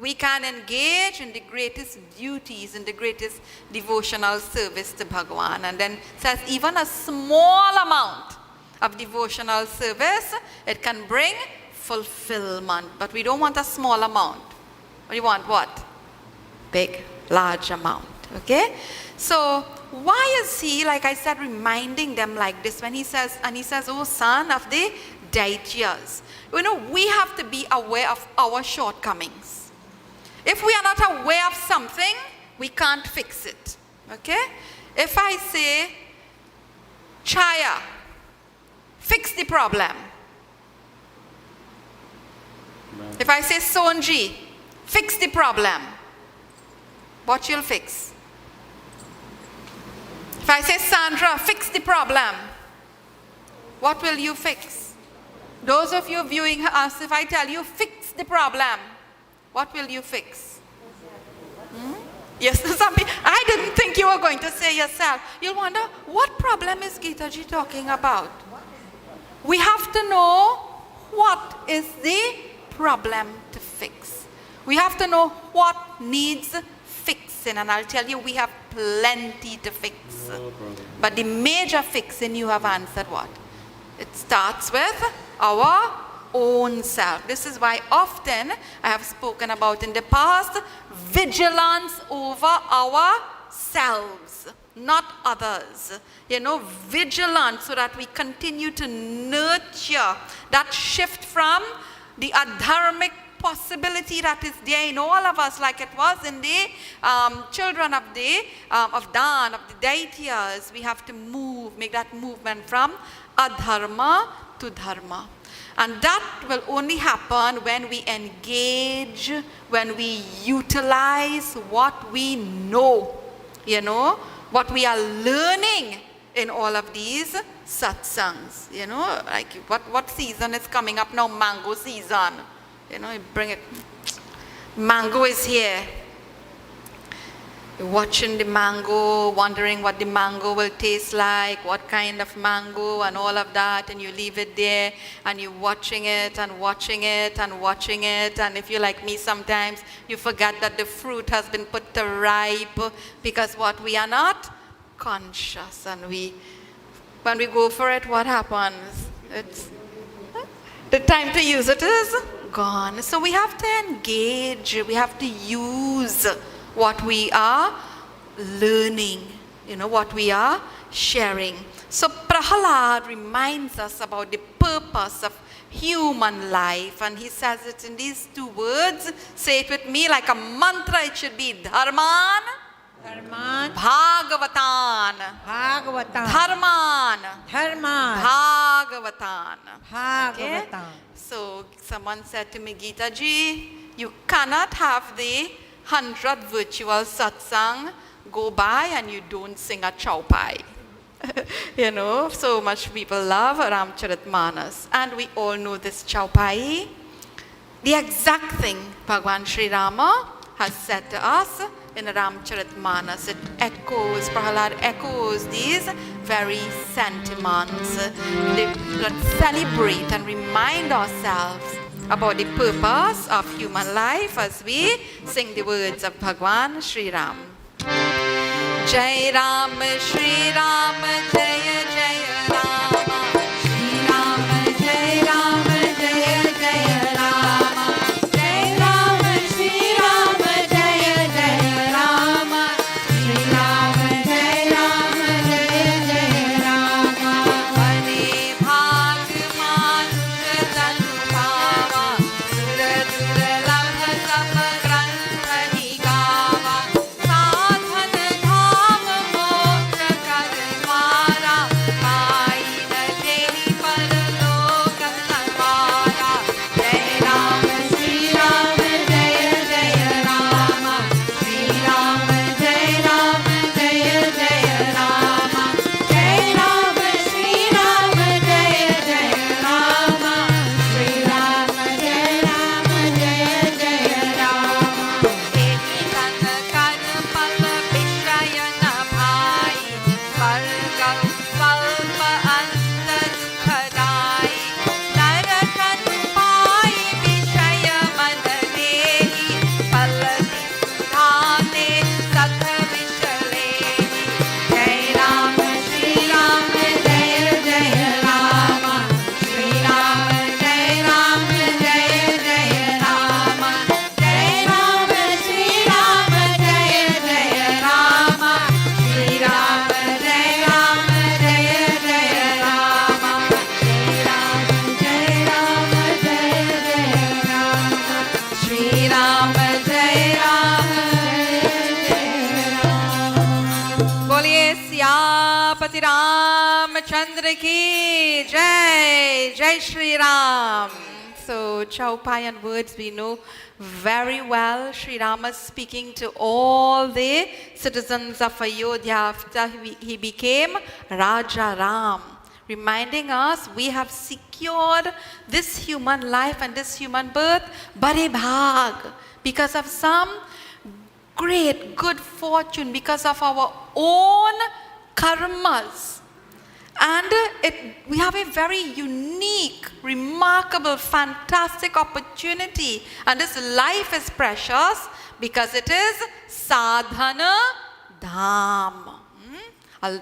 Speaker 3: we can engage in the greatest duties, in the greatest devotional service to Bhagavan. And then says even a small amount of devotional service, it can bring fulfillment. But we don't want a small amount. We want what? Big, large amount. Okay? So why is he, like I said, reminding them like this when he says, oh son of the Daityas. You know, we have to be aware of our shortcomings. If we are not aware of something, we can't fix it. Okay? If I say, Chaya, fix the problem.
Speaker 2: Right.
Speaker 3: If I say, Sonji, fix the problem, what you'll fix? If I say, Sandra, fix the problem, what will you fix? Those of you viewing us, if I tell you, fix the problem, what will you fix? Yes, I didn't think you were going to say yourself. You'll wonder, what problem is Gitaji talking about? We have to know what is the problem to fix. We have to know what needs fixing. And I'll tell you, we have plenty to fix.
Speaker 2: No
Speaker 3: But the major fixing, you have answered what? It starts with our own self. This is why often I have spoken about in the past, vigilance over ourselves, not others. You know, vigilance so that we continue to nurture that shift from the adharmic possibility that is there in all of us, like it was in the children of Dan, of the Daityas. We have to make that movement from adharma to dharma. And that will only happen when we engage, when we utilize what we know, you know, what we are learning in all of these satsangs. You know, like what season is coming up now? Mango season. You know, you bring it. Mango is here. You're watching the mango, wondering what the mango will taste like, what kind of mango and all of that, and you leave it there and you're watching it and watching it and watching it, and if you're like me sometimes, you forget that the fruit has been put to ripe because what, we are not conscious, and when we go for it, what happens? It's the time to use it is gone. So we have to engage, we have to use what we are learning, you know, what we are sharing. So Prahalad reminds us about the purpose of human life, and he says it in these two words. Say it with me like a mantra. It should be Dharman,
Speaker 1: Dharman,
Speaker 3: Bhagavatan,
Speaker 1: Bhagavatan,
Speaker 3: Dharman,
Speaker 1: Dharman,
Speaker 3: Bhagavatan. Okay?
Speaker 1: Bhagavatan.
Speaker 3: So someone said to me, Gita ji, you cannot have the 100 virtual satsang go by and you don't sing a chaupai. You know, so much people love Ramcharitmanas. And we all know this chaupai. The exact thing Bhagwan Sri Rama has said to us in Ramcharitmanas. It echoes, Prahalad echoes these very sentiments. Let's celebrate and remind ourselves about the purpose of human life as we sing the words of Bhagwan Sri Ram. Jai Ram, Shri Ram, Jaya Jaya Rama. Shri Ram, Jai Ram, Jaya Jaya Rama. Jai Ram, Shri Ram, Jaya Jaya Rama. Shri Ram, Jai Ram, Jaya Jaya Rama. Hare Bhag Manush Tanu Bhava. Dura Dura Labha Sapa Grantha Nigava. Sadhana Dham Moksha Kar Dwara. Paina Dehi Paraloka Sarvara. Jai Ram, Shri Ram, Jaya Jaya Rama. Shri Ram, Jai Ram, Jaya Jaya Rama. Jai Ram, Shri Ram, Jaya Jaya Rama. Shri Ram, Jai Ram, Jaya Jaya Rama. Ehi Tana Kar Pala Vishayana Bhai. Varga Valpa Anta Dukhadai. Narakan Pai Vishaya Manadehi. Palati Sudhane Satha Vishalehi. Jai Ram, Shri Ram, Jaya Jaya Rama. Shri Ram, Jai Ram, Jaya Jaya Rama. Jai Ram, Shri Ram, Jaya Jaya Rama. Shri Ram, Jai Ram, Jaya Jaya Rama. Shri Ram, Jai Ram, Jaya Jaya Rama. Shri Ram, Jai Ram, Jaya Jaya Rama. बोलिए सियापति रामचंद्र की जय. Jai Shri Ram. So Chaupayan words we know very well. Sri Rama speaking to all the citizens of Ayodhya after he became Raja Ram, reminding us we have secured this human life and this human birth bade bhag, because of some great good fortune, because of our own karmas. And we have a very unique, remarkable, fantastic opportunity. And this life is precious because it is sadhana dham.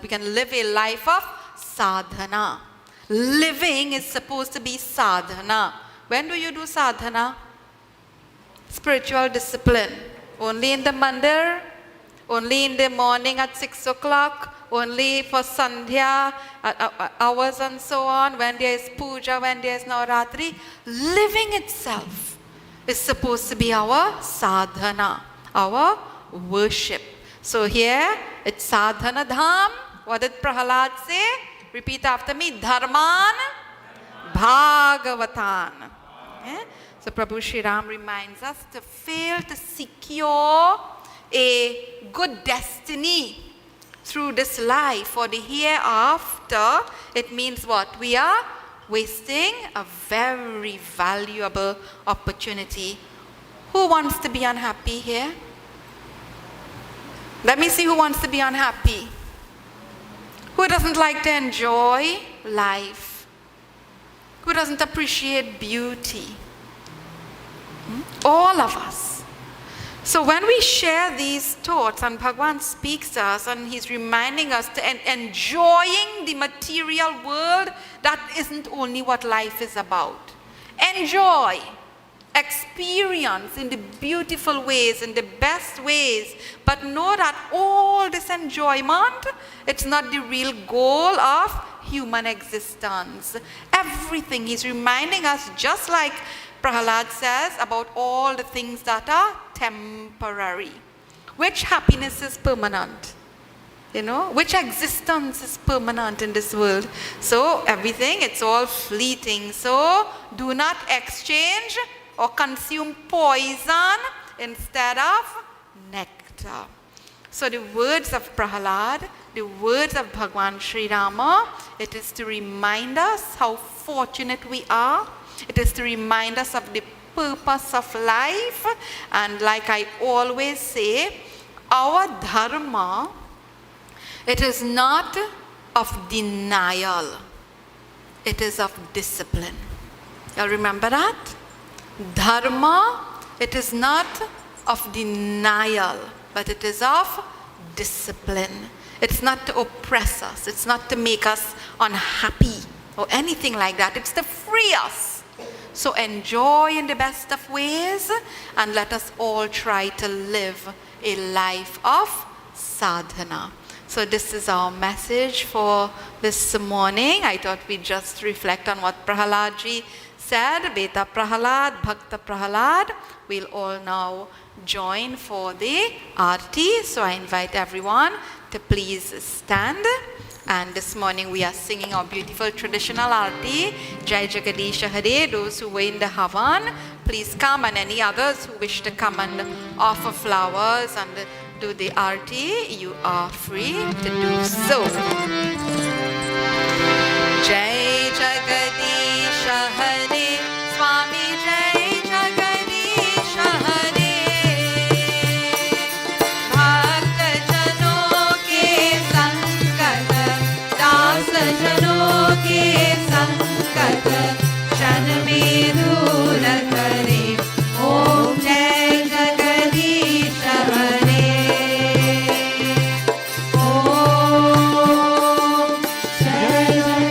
Speaker 3: We can live a life of sadhana. Living is supposed to be sadhana. When do you do sadhana? Spiritual discipline. Only in the mandir, only in the morning at 6 o'clock, only for Sandhya hours and so on, when there is puja, when there is Navaratri. Living itself is supposed to be our sadhana, our worship. So here it's sadhana dham. What did Prahalad say? Repeat after me. Dharman Bhagavatan. Okay? So Prabhu Sri Ram reminds us to fail to secure a good destiny through this life or the hereafter. It means what? We are wasting a very valuable opportunity. Who wants to be unhappy here? Let me see who wants to be unhappy. Who doesn't like to enjoy life? Who doesn't appreciate beauty? All of us. So when we share these thoughts and Bhagwan speaks to us and he's reminding us to enjoying the material world, that isn't only what life is about. Enjoy, experience in the beautiful ways, in the best ways, but know that all this enjoyment, it's not the real goal of human existence. Everything, he's reminding us, just like Prahalad says, about all the things that are temporary. Which happiness is permanent? You know, which existence is permanent in this world? So everything, it's all fleeting. So do not exchange or consume poison instead of nectar. So the words of Prahalad, the words of Bhagwan Sri Rama, it is to remind us how fortunate we are. It is to remind us of the purpose of life. And like I always say, our dharma, it is not of denial, it is of discipline. You remember that? Dharma, it is not of denial, but it is of discipline. It's not to oppress us. It's not to make us unhappy or anything like that. It's to free us. So enjoy in the best of ways, and let us all try to live a life of sadhana. So this is our message for this morning. I thought we'd just reflect on what Prahaladji said, Beta Prahalad, Bhakta Prahalad. We'll all now join for the aarti. So I invite everyone to please stand. And this morning we are singing our beautiful traditional aarti, Jai Jagadisha Hare. Those who were in the Havan, please come, and any others who wish to come and offer flowers and do the aarti, you are free to do so. Jai Jagadisha Hare, Swami Jai Jagadisha Hare. Bhakta Jano ke sankat, Das Jano ke sankat, Kshan mein dur kare. Om Jai Jagadisha Hare. Om Jai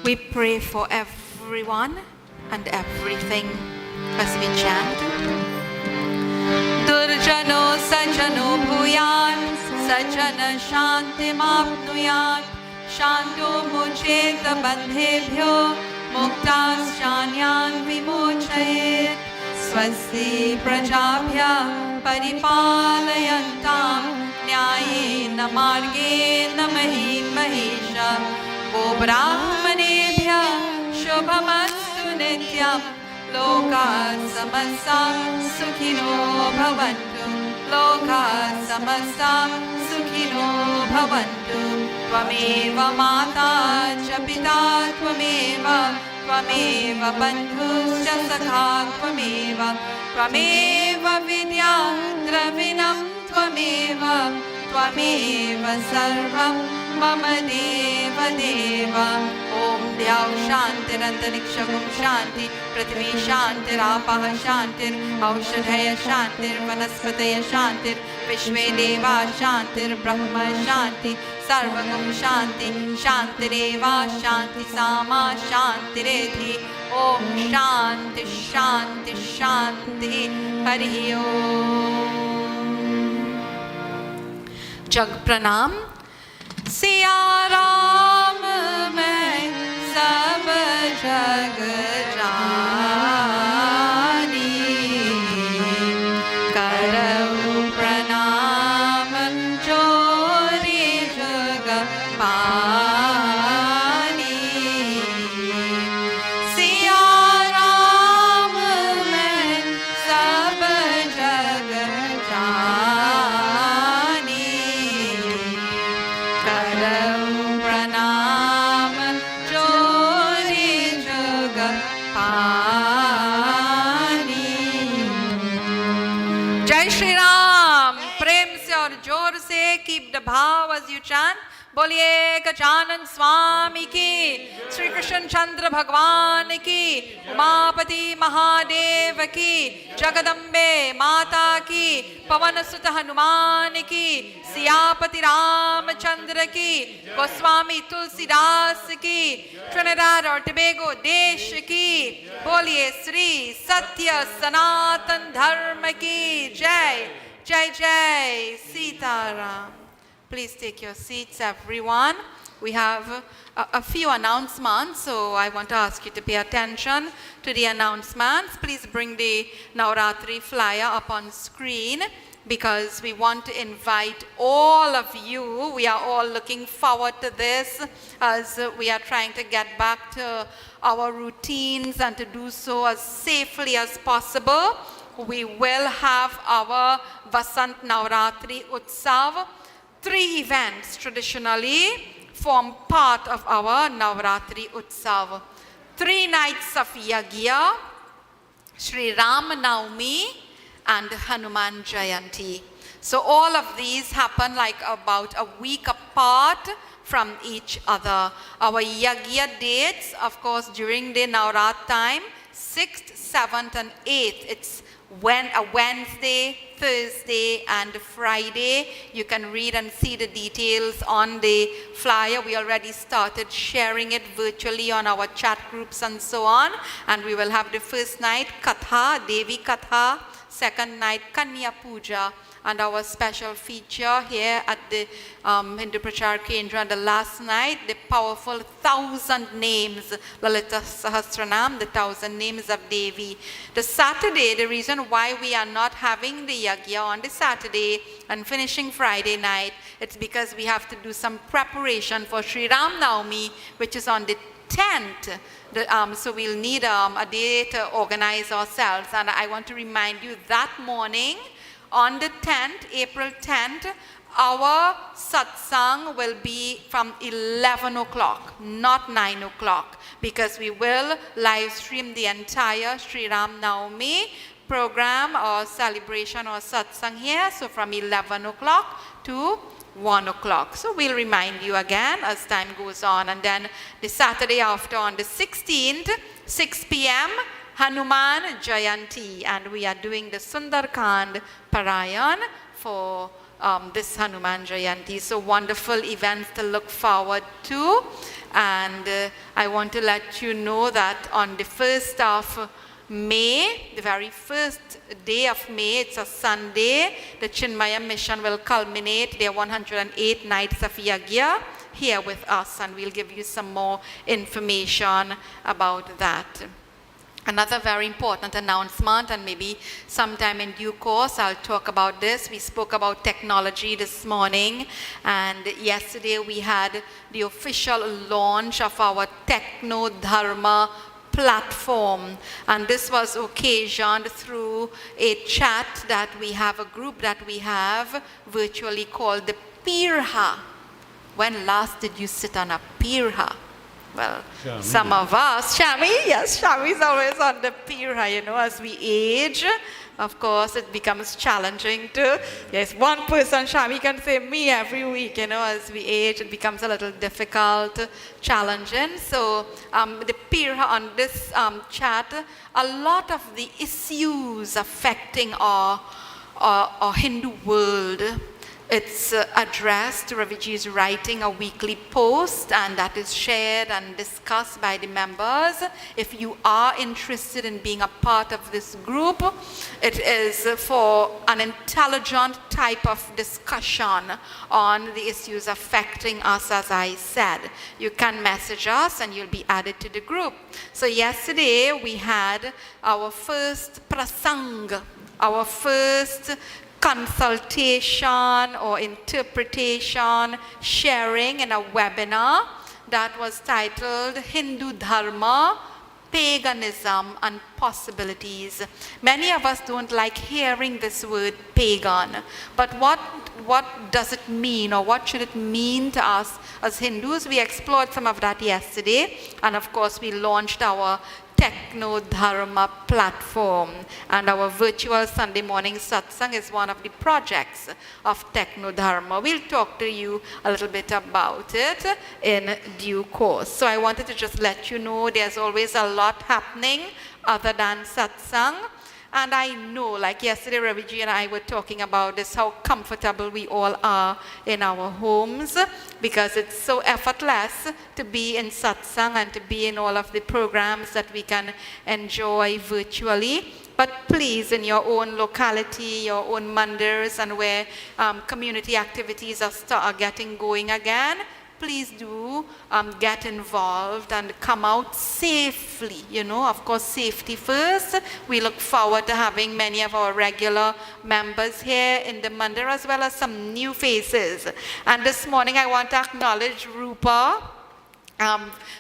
Speaker 3: We pray for everyone and everything as we chant. Durjano sajano bhuyan, sajana shanti mapnuyat, shanto mucheta bandhebhyo, muktas shanyan vimochayet, swasti prajabhya paripalayantam, nyayena margena mahim mahisha, go brahmanebhya shubhamastu nityam, loka samasta sukhino bhavantu, loka samasta sukhino bhavantu. Tvameva mata cha pita tvameva, tvameva bandhuscha sakha tvameva, tvameva vidya dravinam tvameva, tvameva sarvam mama deva deva. Om Dhyav Shantir Antarikshagum Shanti, Prithvi Shantir Apaha Shantir, Aushadhaya Shantir, Vanaspataya Shantir, Vishve Deva Shantir, Brahma Shanti, Sarvagam Shanti, Shantireva Shanti Sama Shantireti. Om Shanti Shanti Shanti. Hari Om. Jag Pranam. Siya Ram मैं सब जग जानी, करऊं प्रणाम जोरी जग पानी। सिया राम मैं सब जग जानी, करऊं प्रणाम जोरी जग पानी। जय श्री राम। प्रेम से और जोर से कीप द भाव as you chant. बोलिए गजानन स्वामी की, श्री कृष्ण चंद्र भगवान की, उमापति महादेव की, जगदम्बे माता की, पवन सुत हनुमान की, सियापति रामचंद्र की, गोस्वामी तुलसीदास की, ट्रिनिडाद और टोबैगो देश की। बोलिए श्री सत्य सनातन धर्म की जय। जय जय Sitaram. Please take your seats, everyone. We have a few announcements, so I want to ask you to pay attention to the announcements. Please bring the Navratri flyer up on screen because we want to invite all of you. We are all looking forward to this as we are trying to get back to our routines and to do so as safely as possible. We will have our Vasant Navratri Utsav. 3 events traditionally form part of our Navratri Utsav. 3 nights of Yagya, Sri Ram Navami and Hanuman Jayanti. So all of these happen like about a week apart from each other. Our Yagya dates, of course, during the Navrat time, 6th, 7th and 8th. It's a Wednesday, Thursday and Friday. You can read and see the details on the flyer. We already started sharing it virtually on our chat groups and so on. And we will have the first night Katha, Devi Katha, second night Kanya Puja, and our special feature here at the Prachaar Kendra the last night, the powerful 1,000 names, Lalita Sahasranam, the 1,000 names of Devi. The Saturday, the reason why we are not having the Yagya on the Saturday and finishing Friday night, it's because we have to do some preparation for Sri Ram Navami, which is on the 10th. So we'll need a day to organize ourselves. And I want to remind you that morning, on the 10th, April 10th, our Satsang will be from 11 o'clock, not 9 o'clock, because we will live stream the entire Sri Ram Navami program or celebration or Satsang here. So from 11 o'clock to 1 o'clock. So we'll remind you again as time goes on. And then the Saturday after, on the 16th, 6 p.m., Hanuman Jayanti, and we are doing the Sundarkand Parayan for this Hanuman Jayanti. So wonderful events to look forward to. And I want to let you know that on the 1st of May, the very first day of May, it's a Sunday, the Chinmaya mission will culminate their 108 nights of Yagya here with us, and we'll give you some more information about that. Another very important announcement, and maybe sometime in due course I'll talk about this. We spoke about technology this morning, and yesterday we had the official launch of our Techno Dharma platform, and this was occasioned through a chat that we have, a group that we have virtually called the Pirha. When last did you sit on a Pirha? Well,
Speaker 2: Shami.
Speaker 3: some of us, Shami, yes, Shami's always on the Pirha, you know, as we age. Of course, it becomes challenging to, yes, one person, Shami can say me every week, you know, as we age, it becomes a little difficult, challenging. So the Pirha on this chat, a lot of the issues affecting our Hindu world, it's addressed. Raviji is writing a weekly post, and that is shared and discussed by the members. If you are interested in being a part of this group, it is for an intelligent type of discussion on the issues affecting us, as I said. You can message us and you'll be added to the group. So yesterday we had our first Prachaar, our first consultation or interpretation sharing in a webinar that was titled Hindu Dharma, Paganism and Possibilities. Many of us don't like hearing this word pagan, but what does it mean, or what should it mean to us as Hindus? We explored some of that yesterday, and of course we launched our Techno Dharma platform, and our virtual Sunday morning satsang is one of the projects of Techno Dharma. We'll talk to you a little bit about it in due course. So I wanted to just let you know there's always a lot happening other than satsang. And I know, like yesterday, Raviji and I were talking about this, how comfortable we all are in our homes, because it's so effortless to be in satsang and to be in all of the programs that we can enjoy virtually. But please, in your own locality, your own mandirs, and where community activities are getting going again, please do get involved and come out safely, you know, of course, safety first. We look forward to having many of our regular members here in the mandir, as well as some new faces. And this morning I want to acknowledge Rupa,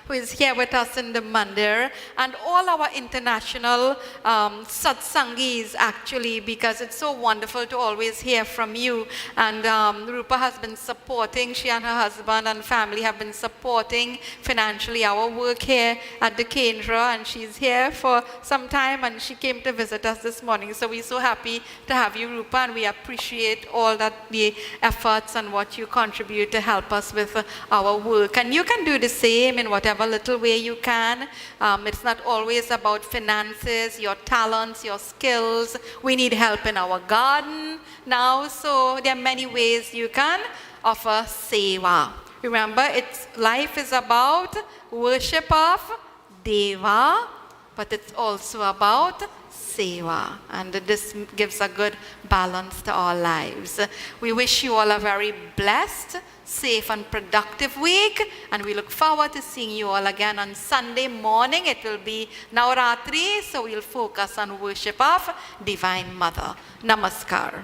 Speaker 3: who is here with us in the mandir, and all our international satsangis, actually, because it's so wonderful to always hear from you. And Rupa has been supporting, she and her husband and family have been supporting financially our work here at the Kendra, and she's here for some time, and she came to visit us this morning. So we're so happy to have you, Rupa, and we appreciate all that the efforts and what you contribute to help us with our work. And you can do the same in whatever little way you can. It's not always about finances, your talents, your skills. We need help in our garden now, so there are many ways you can offer seva. Remember, life is about worship of Deva, but it's also about seva, and this gives a good balance to our lives. We wish you all a very blessed, safe and productive week, and we look forward to seeing you all again on Sunday morning. It will be Navaratri, so we'll focus on worship of Divine Mother. Namaskar.